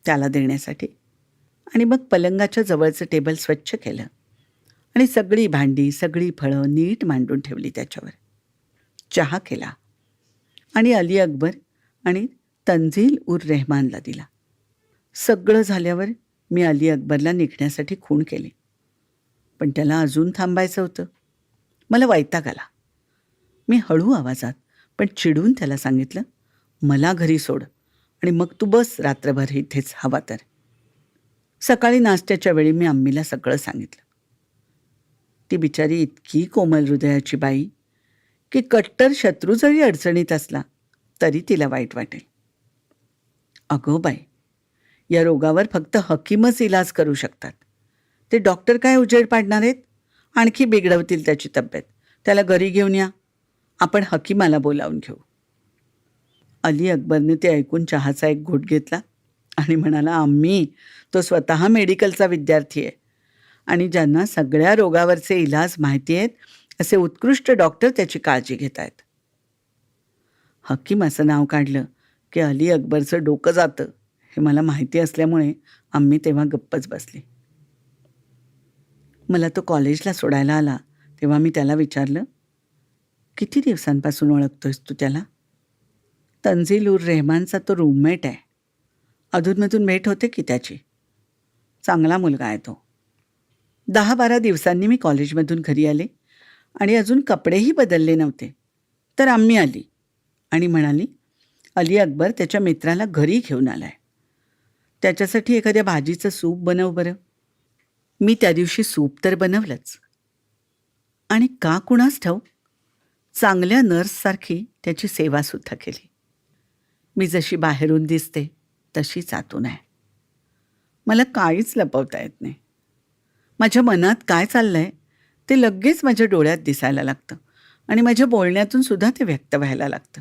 त्याला देण्यासाठी आणि मग पलंगाच्या जवळचं टेबल स्वच्छ केलं आणि सगळी भांडी सगळी फळं नीट मांडून ठेवली त्याच्यावर. चहा केला आणि अली अकबर आणि तंझील उर रेहमानला दिला. सगळं झाल्यावर मी अली अकबरला निघण्यासाठी खूण केली, पण त्याला अजून थांबायचं होतं. मला वैताग आला. मी हळू आवाजात पण चिडून त्याला सांगितलं, मला घरी सोड आणि मग तू बस रात्रभर इथेच हवा तर. सकाळी नाश्त्याच्या वेळी मी अम्मीला सगळं सांगितलं. ती बिचारी इतकी कोमल हृदयाची बाई की कट्टर शत्रू जरी अडचणीत असला तरी तिला वाईट वाटेल. अगं बाई, या रोगावर फक्त हकीमच इलाज करू शकतात. ते डॉक्टर काय उजेड पाडणार आहेत? आणखी बिघडवतील त्याची तब्येत. त्याला घरी घेऊन या, आपण हकीमाला बोलावून घेऊ. अली अकबरने ते ऐकून चहाचा एक घोट घेतला आणि म्हणाला, अम्मी, तो स्वतः मेडिकलचा विद्यार्थी आहे आणि ज्यांना सगळ्या रोगावरचे इलाज माहिती आहेत असे उत्कृष्ट डॉक्टर त्याची काळजी घेत आहेत. हकीम असं नाव काढलं की अली अकबरचं डोकं जातं हे मला माहिती असल्यामुळे आम्ही तेव्हा गप्पच बसली. मला तो कॉलेजला सोडायला आला तेव्हा मी त्याला विचारलं, किती दिवसांपासून ओळखतोयस तू त्याला? तंझील उर रेहमानचा तो रूममेट आहे. अधूनमधून भेट होते की त्याची. चांगला मुलगा आहे तो. 10-12 दिवसांनी मी कॉलेजमधून घरी आले आणि अजून कपडेही बदलले नव्हते तर आम्ही आली आणि म्हणाली, अली अकबर त्याच्या मित्राला घरी घेऊन आलाय. त्याच्यासाठी एखाद्या भाजीचं सूप बनव बरं. मी त्या दिवशी सूप तर बनवलंच आणि का कुणास ठाऊक चांगल्या नर्ससारखी त्याची सेवासुद्धा केली. मी जशी बाहेरून दिसते तशीच आतून आहे. मला काहीच लपवता येत नाही. माझ्या मनात काय चाललंय ते लगेच माझ्या डोळ्यात दिसायला लागतं आणि माझ्या बोलण्यातून सुद्धा ते व्यक्त व्हायला लागतं.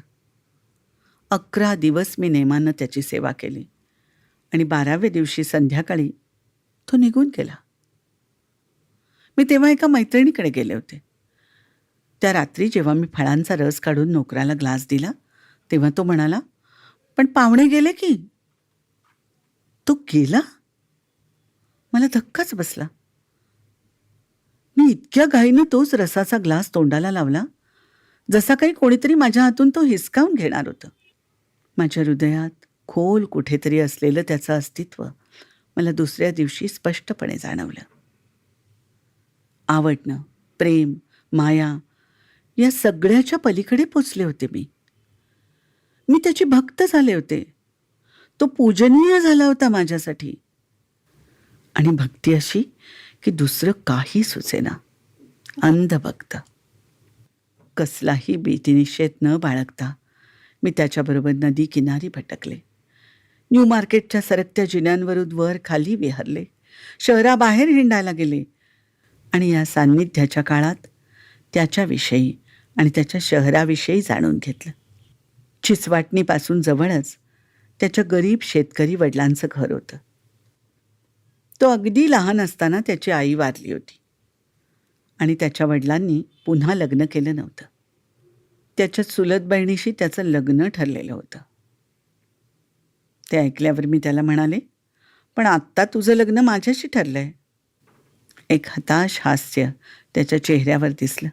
11 दिवस मी नेमानं त्याची सेवा केली आणि 12व्या दिवशी संध्याकाळी तो निघून गेला. मी तेव्हा एका मैत्रिणीकडे गेले होते. त्या रात्री जेव्हा मी फळांचा रस काढून नोकराला ग्लास दिला तेव्हा तो म्हणाला, पण पाहुणे गेले की. तो गेला? मला धक्काच बसला. मी इतक्या घाईने तोच रसाचा ग्लास तोंडाला लावला जसा काही कोणीतरी माझ्या हातून तो हिसकावून घेणार होतं. माझ्या हृदयात खोल कुठेतरी असलेलं त्याचं अस्तित्व मला दुसऱ्या दिवशी स्पष्टपणे जाणवलं. आवडणं, प्रेम, माया या सगळ्याच्या पलीकडे पोचले होते मी. मी त्याची भक्त झाले होते. तो पूजनीय झाला होता माझ्यासाठी. आणि भक्ती अशी की दुसरं काही सुचेना. अंधभक्त. कसलाही भीतिनिषेध न बाळगता मी त्याच्याबरोबर नदी किनारी भटकले. न्यू मार्केटच्या सरकत्या जिन्यांवरून वर खाली विहरले. शहराबाहेर हिंडायला गेले आणि या सान्निध्याच्या काळात त्याच्याविषयी आणि त्याच्या शहराविषयी जाणून घेतलं. चिचवाटणीपासून जवळच त्याच्या गरीब शेतकरी वडिलांचं घर होतं. तो अगदी लहान असताना त्याची आई वारली होती आणि त्याच्या वडिलांनी पुन्हा लग्न केलं नव्हतं. त्याच्या चुलत बहिणीशी त्याचं लग्न ठरलेलं होतं. ते ऐकल्यावर मी त्याला म्हणाले, पण आत्ता तुझं लग्न माझ्याशी ठरलंय. एक हताश हास्य त्याच्या चेहऱ्यावर दिसलं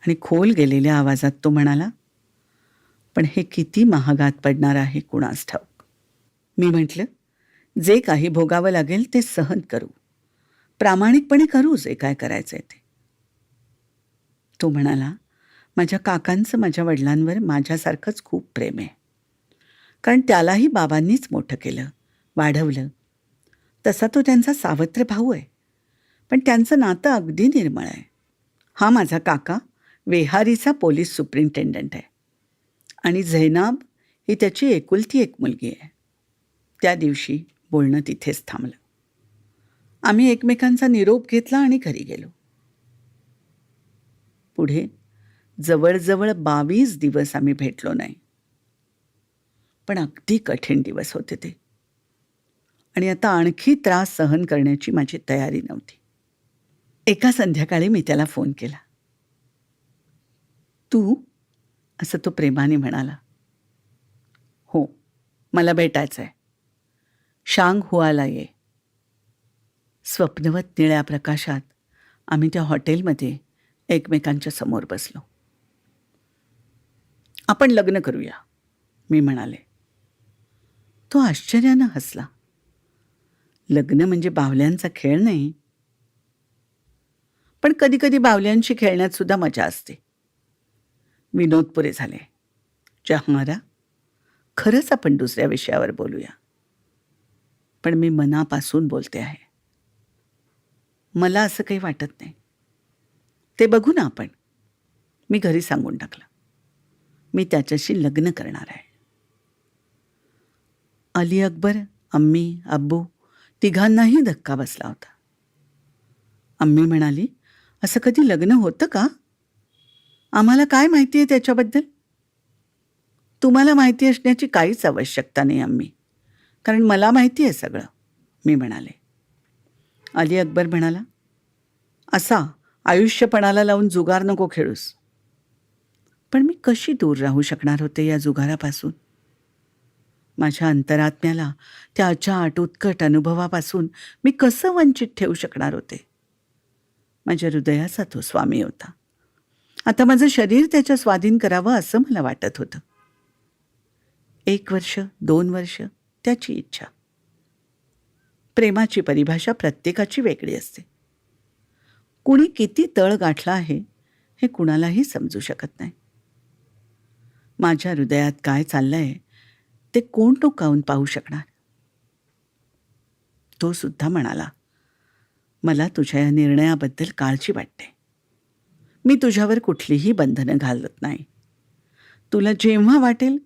आणि खोल गेलेल्या आवाजात तो म्हणाला, पण हे किती महागात पडणार आहे कुणास ठाऊक. मी म्हटलं, जे काही भोगावं लागेल ते सहन करू, प्रामाणिकपणे करू जे काय करायचंय ते. तो म्हणाला, माझ्या काकांचं माझ्या वडिलांवर माझ्यासारखंच खूप प्रेम आहे. कारण त्यालाही बाबांनीच मोठं केलं, वाढवलं. तसा तो त्यांचा सावत्र भाऊ आहे, पण त्यांचं नातं अगदी निर्मळ आहे. हा माझा काका वेहारीचा पोलीस सुप्रिंटेंडंट आहे आणि झैनाब ही त्याची एकुलती एक मुलगी आहे. त्या दिवशी बोलणं तिथेच थांबलं. आम्ही एकमेकांचा निरोप घेतला आणि घरी गेलो. पुढे जवळजवळ 22 दिवस आम्ही भेटलो नाही. पण अगदी कठीण दिवस होते ते आणि आता आणखी त्रास सहन करण्याची माझी तयारी नव्हती. एका संध्याकाळी मी त्याला फोन केला. तू? असं तो प्रेमाने म्हणाला. हो, मला भेटायचं आहे. शांग हुआला ये. स्वप्नवत निळ्या प्रकाशात आम्ही त्या हॉटेलमध्ये एकमेकांच्या समोर बसलो. आपण लग्न करूया, मी म्हणाले. तो आश्चर्यानं हसला. लग्न म्हणजे बावल्यांचा खेळ नाही. पण कधी कधी बावल्यांशी खेळण्यात सुद्धा मजा असते. विनोद पुरे झाले. जहांरा, खरंच आपण दुसऱ्या विषयावर बोलूया. पण मी मनापासून बोलते आहे. मला असं काही वाटत नाही. ते बघू ना आपण. मी घरी सांगून टाकलं. मी त्याच्याशी लग्न करणार आहे. अली अकबर, अम्मी, अब्बू तिघांनाही धक्का बसला होता. अम्मी म्हणाली, असं कधी लग्न होतं का? आम्हाला काय माहिती आहे त्याच्याबद्दल? तुम्हाला माहिती असण्याची काहीच आवश्यकता नाही अम्मी, कारण मला माहिती आहे सगळं, मी म्हणाले. अली अकबर म्हणाला, असा आयुष्यपणाला लावून जुगार नको खेळूस. पण मी कशी दूर राहू शकणार होते या जुगारापासून? माझ्या अंतरात्म्याला त्या अचाट उत्कट अनुभवापासून मी कसं वंचित ठेवू शकणार होते? माझ्या हृदयाचा तो स्वामी होता. आता माझं शरीर त्याच्या स्वाधीन करावं असं मला वाटत होतं. 1 वर्ष, 2 वर्ष, त्याची इच्छा. प्रेमाची परिभाषा प्रत्येकाची वेगळी असते. कुणी किती तळ गाठला आहे हे कुणालाही समजू शकत नाही. माझ्या हृदयात काय चाललंय ते कोण टोकावून पाहू शकणार? तो सुद्धा म्हणाला, मला तुझ्या या निर्णयाबद्दल काळजी वाटते. मी तुझ्यावर कुठलीही बंधनं घालत नाही. तुला जेव्हा वाटेल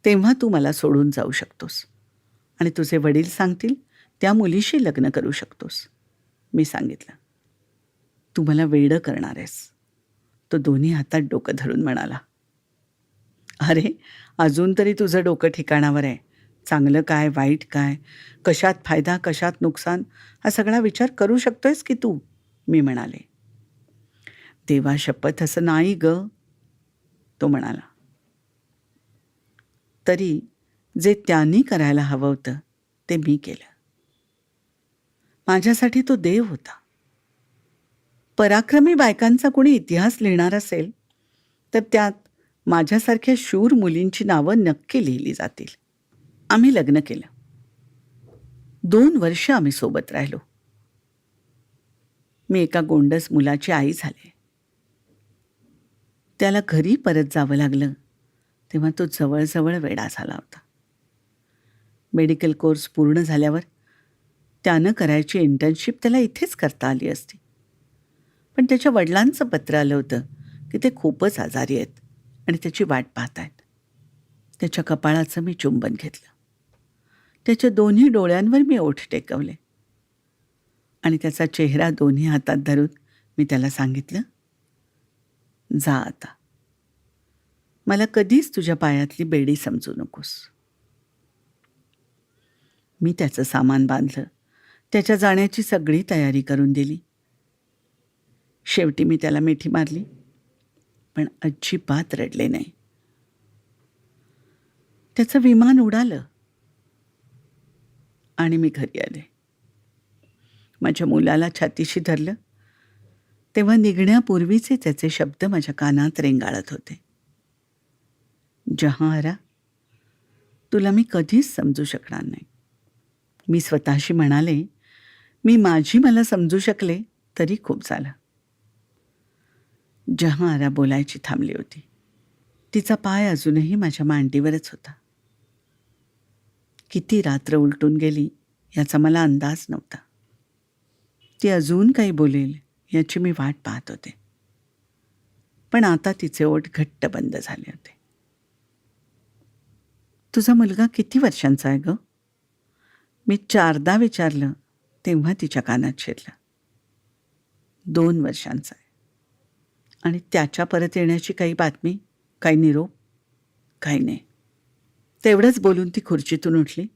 तेव्हा तू मला सोडून जाऊ शकतोस आणि तुझे वडील सांगतील त्या मुलीशी लग्न करू शकतोस, मी सांगितलं. तू मला वेडं करणार आहेस, तो दोन्ही हातात डोकं धरून म्हणाला. अरे, अजून तरी तुझं डोकं ठिकाणावर आहे. चांगलं काय, वाईट काय, कशात फायदा, कशात नुकसान, हा सगळा विचार करू शकतोयस की तू, मी म्हणाले. देवा शपथ असं नाही ग, तो म्हणाला. तरी जे त्यांनी करायला हवं होतं ते मी केलं. माझ्यासाठी तो देव होता. पराक्रमी बायकांचा कोणी इतिहास लिहिणार असेल तर त्यात माझ्यासारख्या शूर मुलींची नावं नक्की लिहिली जातील. आम्ही लग्न केलं. 2 वर्ष आम्ही सोबत राहिलो. मी एका गोंडस मुलाची आई झाले. त्याला घरी परत जावं लागलं तेव्हा तो जवळजवळ वेडा झाला होता. मेडिकल कोर्स पूर्ण झाल्यावर त्यानं करायची इंटर्नशिप त्याला इथेच करता आली असती. पण त्याच्या वडिलांचं पत्र आलं होतं की ते खूपच आजारी आहेत आणि त्याची वाट पाहत आहेत. त्याच्या कपाळाचं मी चुंबन घेतलं. त्याच्या दोन्ही डोळ्यांवर मी ओठ टेकवले आणि त्याचा चेहरा दोन्ही हातात धरून मी त्याला सांगितलं, जा आता. मला कधीच तुझ्या पायातली बेडी समजू नकोस. मी त्याचं सामान बांधलं, त्याच्या जाण्याची सगळी तयारी करून दिली. शेवटी मी त्याला मिठी मारली, पण अजिबात रडले नाही. त्याचं विमान उडालं आणि मी घरी आले. माझ्या मुलाला छातीशी धरलं तेव्हा निघण्यापूर्वीचे त्याचे शब्द माझ्या कानात रेंगाळत होते. जहां आरा, तुला मी कधीच समजू शकणार नाही. मी स्वतःशी म्हणाले, मी माझी मला समजू शकले तरी खूप झालं. जहां आरा बोलायची थांबली होती. तिचा पाय अजूनही माझ्या मांडीवरच होता. किती रात्र उलटून गेली याचा मला अंदाज नव्हता. ती अजून काही बोलेल याची मी वाट पाहत होते, पण आता तिचे ओठ घट्ट बंद झाले होते. तुझा मुलगा किती वर्षांचा आहे ग? मी 4दा विचारलं तेव्हा तिच्या कानात शिरलं. 2 वर्षांचा आहे. आणि त्याच्या परत येण्याची काही बातमी, काही निरोप? काही नाही. तेवढंच बोलून ती खुर्चीतून उठली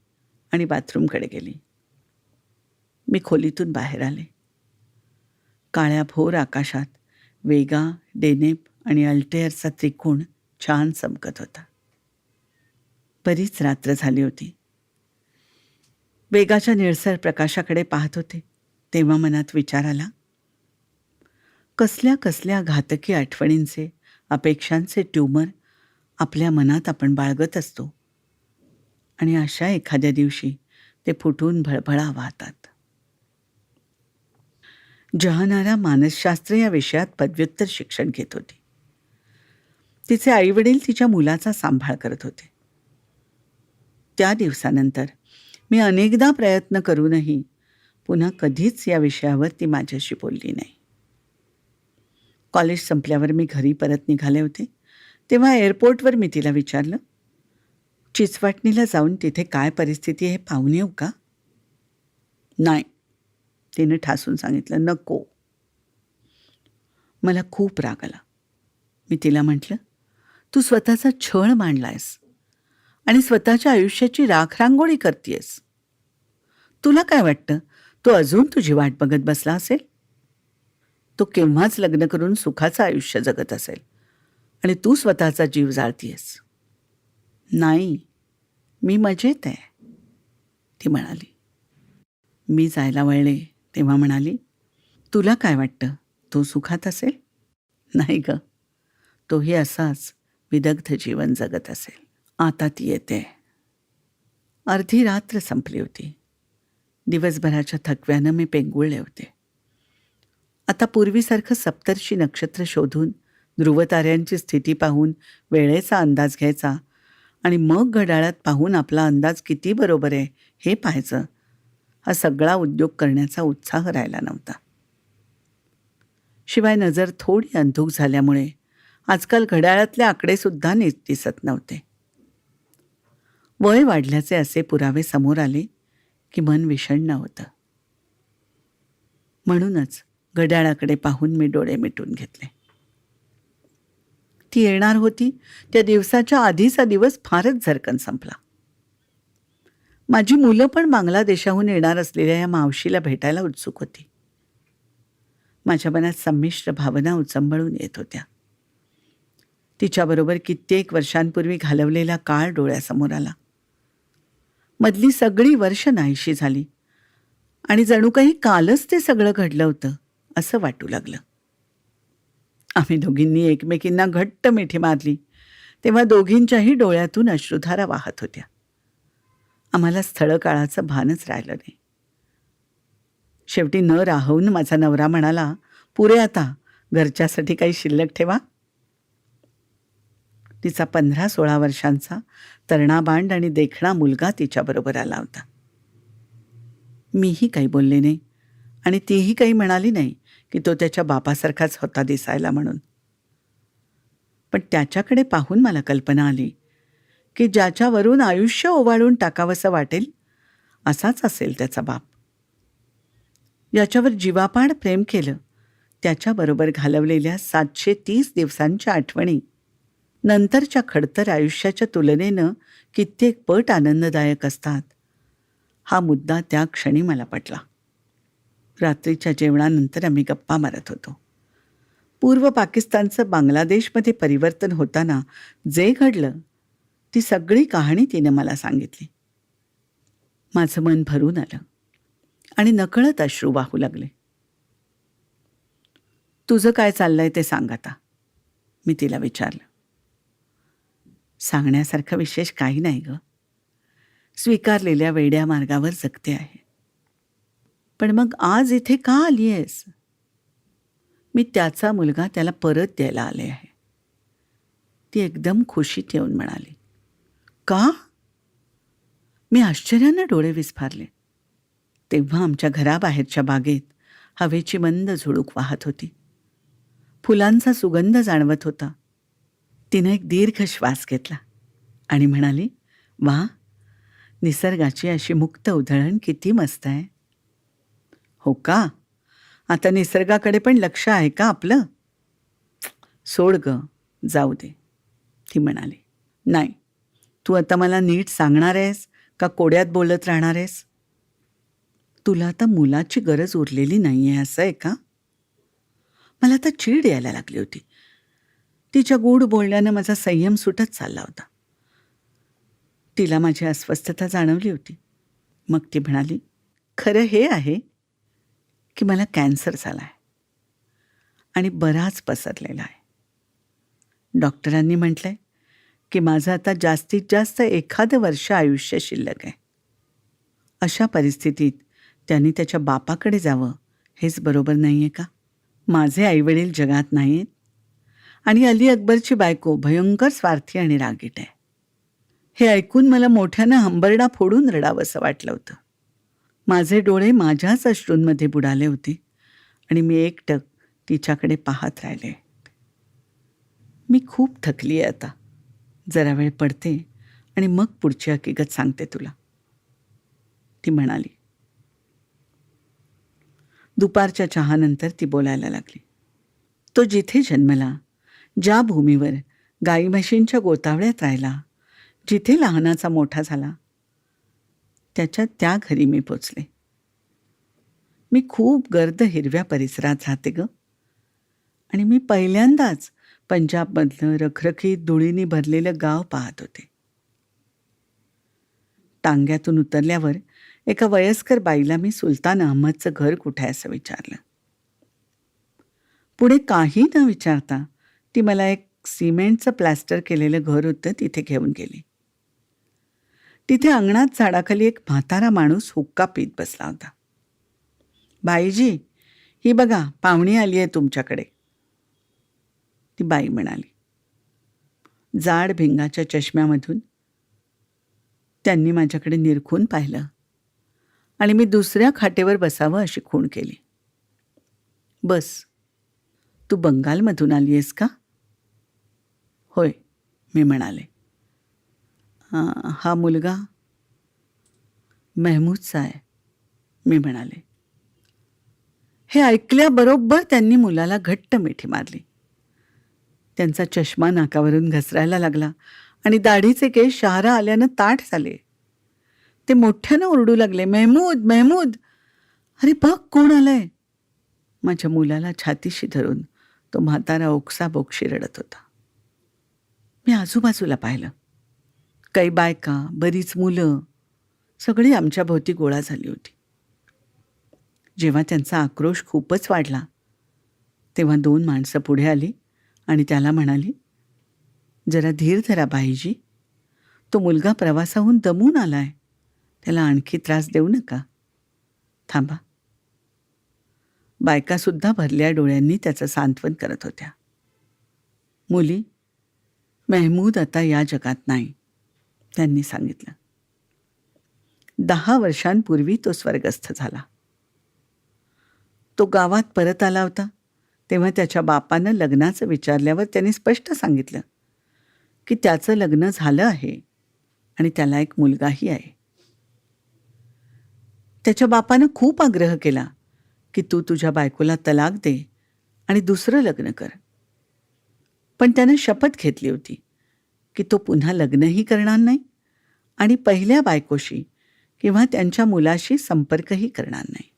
आणि बाथरूमकडे गेली. मी खोलीतून बाहेर आले. काळ्या भोर आकाशात वेगा, डेनेप आणि अल्टेअरचा त्रिकोण छान चमकत होता. बरीच रात्र झाली होती. वेगाच्या निळसर प्रकाशाकडे पाहत होते तेव्हा मनात विचार आला, कसल्या कसल्या घातकी आठवणींचे, अपेक्षांचे ट्यूमर आपल्या मनात आपण बाळगत असतो आणि अशा एखाद्या दिवशी ते फुटून भळभळा वाहतात. जहानारा मानसशास्त्र या विषयात पदव्युत्तर शिक्षण घेत होती. तिचे आईवडील तिच्या मुलाचा सांभाळ करत होते. त्या दिवसानंतर मी अनेकदा प्रयत्न करूनही पुन्हा कधीच या विषयावर ती माझ्याशी बोलली नाही. कॉलेज संपल्यावर मी घरी परत निघाले होते तेव्हा एअरपोर्टवर मी तिला विचारलं, चिचवाटणीला जाऊन तिथे काय परिस्थिती आहे पाहून येऊ का? नाही, तिने ठासून सांगितलं, नको. मला खूप राग आला. मी तिला म्हटलं, तू स्वतःचा छळ मांडलायस आणि स्वतःच्या आयुष्याची राखरांगोळी करतेयस. तुला काय वाटतं, तो अजून तुझी वाट बघत बसला असेल? तो केव्हाच लग्न करून सुखाचं आयुष्य जगत असेल आणि तू स्वतःचा जीव जाळतीयस. नाही, मी मजेत आहे, ती म्हणाली. मी जायला वळले तेव्हा म्हणाली, तुला काय वाटतं, तो सुखात असेल? नाही ग, तोही असाच विदग्ध जीवन जगत असेल. आता ती येते. अर्धी रात्र संपली होती. दिवसभराच्या थकव्यानं मी पेंगुळले होते. आता पूर्वीसारखं सप्तर्षी नक्षत्र शोधून, ध्रुवताऱ्यांची स्थिती पाहून वेळेचा अंदाज घ्यायचा आणि मग घड्याळात पाहून आपला अंदाज किती बरोबर आहे हे पाहायचं, हा सगळा उद्योग करण्याचा उत्साह राहिला नव्हता. शिवाय नजर थोडी अंधुक झाल्यामुळे आजकाल घड्याळातले आकडेसुद्धा नीट दिसत नव्हते. वय वाढल्याचे असे पुरावे समोर आले की मन विषण्ण होतं. म्हणूनच घड्याळाकडे पाहून मी डोळे मिटून घेतले. ती येणार होती त्या दिवसाच्या आधीचा दिवस फारच झरकन संपला. माझी मुलं पण बांगलादेशाहून येणार असलेल्या या मावशीला भेटायला उत्सुक होती. माझ्या मनात संमिश्र भावना उचंबळून येत होत्या. तिच्याबरोबर कित्येक वर्षांपूर्वी घालवलेला काळ डोळ्यासमोर आला. मधली सगळी वर्ष नाहीशी झाली आणि जणू काही कालच ते सगळं घडलं होतं असं वाटू लागलं. आम्ही दोघींनी एकमेकींना घट्ट मिठी मारली तेव्हा दोघींच्याही डोळ्यातून अश्रुधारा वाहत होत्या. आम्हाला स्थळकाळाचं भानच राहिलं नाही. शेवटी न राहून माझा नवरा म्हणाला, पुरे आता, घरच्यासाठी काही शिल्लक ठेवा. तिचा 15-16 वर्षांचा तरुणाबांड आणि देखणा मुलगा तिच्याबरोबर आला होता. मीही काही बोलले नाही आणि तीही काही म्हणाली नाही की तो त्याच्या बापासारखाच होता दिसायला म्हणून. पण त्याच्याकडे पाहून मला कल्पना आली की ज्याच्यावरून आयुष्य ओवाळून टाकावंसं वाटेल असाच असेल त्याचा बाप. याच्यावर जीवापाड प्रेम केलं त्याच्याबरोबर घालवलेल्या 730 दिवसांच्या आठवणी नंतरच्या खडतर आयुष्याच्या तुलनेनं कित्येक पट आनंददायक असतात, हा मुद्दा त्या क्षणी मला पटला. रात्रीच्या जेवणानंतर आम्ही गप्पा मारत होतो. पूर्व पाकिस्तानचं बांगलादेशमध्ये परिवर्तन होताना जे घडलं ती सगळी कहाणी तिने मला सांगितली. माझं मन भरून आलं आणि नकळत अश्रू वाहू लागले. तुझं काय चाललंय ते सांग आता, मी तिला विचारलं. सांगण्यासारखं विशेष काही नाही ग. स्वीकारलेल्या वेड्या मार्गावर जगते आहे. पण मग आज इथे का आली आहेस? मी त्याचा मुलगा त्याला परत द्यायला आले आहे. ती एकदम खुशीत येऊन म्हणाली. का? मी आश्चर्यानं डोळे विस्फारले. तेव्हा आमच्या घराबाहेरच्या बागेत हवेची मंद झुळूक वाहत होती. फुलांचा सुगंध जाणवत होता. तिने एक दीर्घ श्वास घेतला आणि म्हणाली, वा, निसर्गाची अशी मुक्त उधळण किती मस्त आहे. हो का? आता निसर्गाकडे पण लक्ष आहे का आपलं? सोड ग, जाऊ दे, ती म्हणाली. नाही, तू आता मला नीट सांगणार आहेस का कोड्यात बोलत राहणार आहेस? तुला आता मुलाची गरज उरलेली नाही आहे असं आहे का? मला आता चीड यायला लागली होती. तिच्या गूढ बोलण्यानं माझा संयम सुटत चालला होता. तिला माझी अस्वस्थता जाणवली होती. मग ती म्हणाली, खरं हे आहे की मला कॅन्सर झाला आहे आणि बराच पसरलेला आहे. डॉक्टरांनी म्हटलंय की माझं आता जास्तीत जास्त 1 वर्ष आयुष्य शिल्लक आहे. अशा परिस्थितीत त्यांनी त्याच्या बापाकडे जावं हेच बरोबर नाही आहे का? माझे आईवडील जगात नाहीत आणि अली अकबरची बायको भयंकर स्वार्थी आणि रागीट आहे. हे ऐकून मला मोठ्यानं हंबरडा फोडून रडावंसं वाटलं होतं. माझे डोळे माझ्याच अश्रूंमध्ये बुडाले होते आणि मी एकटक तिच्याकडे पाहत राहिले. मी खूप थकली आहे आता. जरा वेळ पडते आणि मग पुढची हकीकत सांगते तुला, ती म्हणाली. दुपारच्या चहानंतर ती बोलायला लागली. तो जिथे जन्मला, ज्या भूमीवर गाई म्हशींच्या गोतावळ्यात राहिला, जिथे लहानाचा मोठा झाला, त्या घरी मी पोचले. मी खूप गर्द हिरव्या परिसरात राहते ग, आणि मी पहिल्यांदाच पंजाबमधलं रखरखीत धुळीने भरलेलं गाव पाहत होते. टांग्यातून उतरल्यावर एका वयस्कर बाईला मी सुलतान अहमदचं घर कुठे आहे असं विचारलं. पुढे काही न विचारता ती मला एक सिमेंटचं प्लॅस्टर केलेलं घर होतं तिथे घेऊन गेली. तिथे अंगणात झाडाखाली एक म्हातारा माणूस हुक्का पीत बसला होता. बाईजी, ही बघा, पाहुणी आली आहे तुमच्याकडे, ती बाई म्हणाली. जाड भिंगाच्या चष्म्यामधून त्यांनी माझ्याकडे निरखून पाहिलं आणि मी दुसऱ्या खाटेवर बसावं अशी खूण केली. बस, तू बंगालमधून आली आहेस का? होय, मी म्हणाले. हा मुलगा मेहमूदचा आहे, मी म्हणाले. हे ऐकल्याबरोबर त्यांनी मुलाला घट्ट मिठी मारली. त्यांचा चष्मा नाकावरून घसरायला लागला आणि दाढीचे केस शहारा आल्यानं ताठ झाले. ते मोठ्यानं ओरडू लागले, मेहमूद, मेहमूद, अरे बघ कोण आलंय. माझ्या मुलाला छातीशी धरून तो म्हातारा ओक्साबोक्शी रडत होता. मी आजूबाजूला पाहिलं. काही बायका, बरीच मुलं, सगळी आमच्या भोवती गोळा झाली होती. जेव्हा त्यांचा आक्रोश खूपच वाढला तेव्हा 2 माणसं पुढे आली आणि त्याला म्हणाली, जरा धीर धरा बाईजी, तो मुलगा प्रवासाहून दमून आलाय, त्याला आणखी त्रास देऊ नका, थांबा. बायकासुद्धा भरल्या डोळ्यांनी त्याचं सांत्वन करत होत्या. मुली, मेहमूद आता या जगात नाही, त्यांनी सांगितलं. 10 वर्षांपूर्वी तो स्वर्गस्थ झाला. तो गावात परत आला होता तेव्हा त्याच्या बापानं लग्नाचं विचारल्यावर त्यांनी स्पष्ट सांगितलं की त्याचं लग्न झालं आहे आणि त्याला एक मुलगाही आहे. त्याच्या बापानं खूप आग्रह केला की तू तुझ्या बायकोला तलाक दे आणि दुसरं लग्न कर. पण त्यानं शपथ घेतली होती की तो पुन्हा लग्नही करणार नाही आणि पहिल्या बायकोशी किंवा त्यांच्या मुलाशी संपर्कही करणार नाही.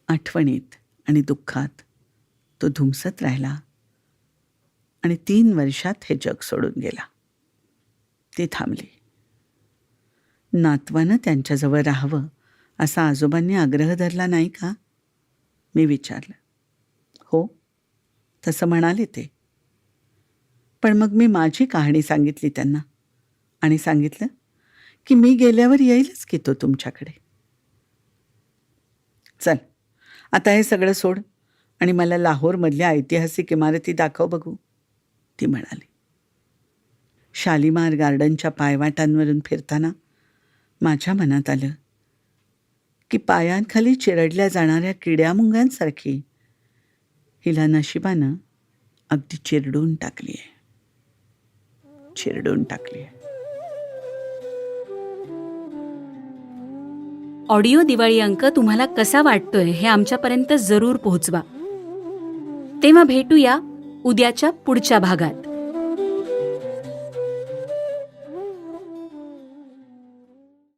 आठवणीत आणि दुःखात तो धुमसत राहिला आणि 3 वर्षात हे जग सोडून गेला. ती थांबली. नातवानं त्यांच्याजवळ राहावं असा आजोबांनी आग्रह धरला नाही का? मी विचारलं. हो, तसं म्हणाले ते. पण मग मी माझी कहाणी सांगितली त्यांना आणि सांगितलं की मी गेल्यावर येईलच की तो तुमच्याकडे. चल, आता हे सगळं सोड आणि मला लाहोरमधल्या ऐतिहासिक इमारती दाखव बघू, ती म्हणाली. शालिमार गार्डनच्या पायवाटांवरून फिरताना माझ्या मनात आलं की पायांखाली चिरडल्या जाणाऱ्या किड्यामुंग्यांसारखी हिला नशिबानं अगदी चिरडून टाकली आहे. ऑडिओ दिवाळी अंक तुम्हाला कसा वाटतोय हे आमच्यापर्यंत जरूर पोहोचवा. तेव्हा भेटूया उद्याच्या पुढच्या भागात.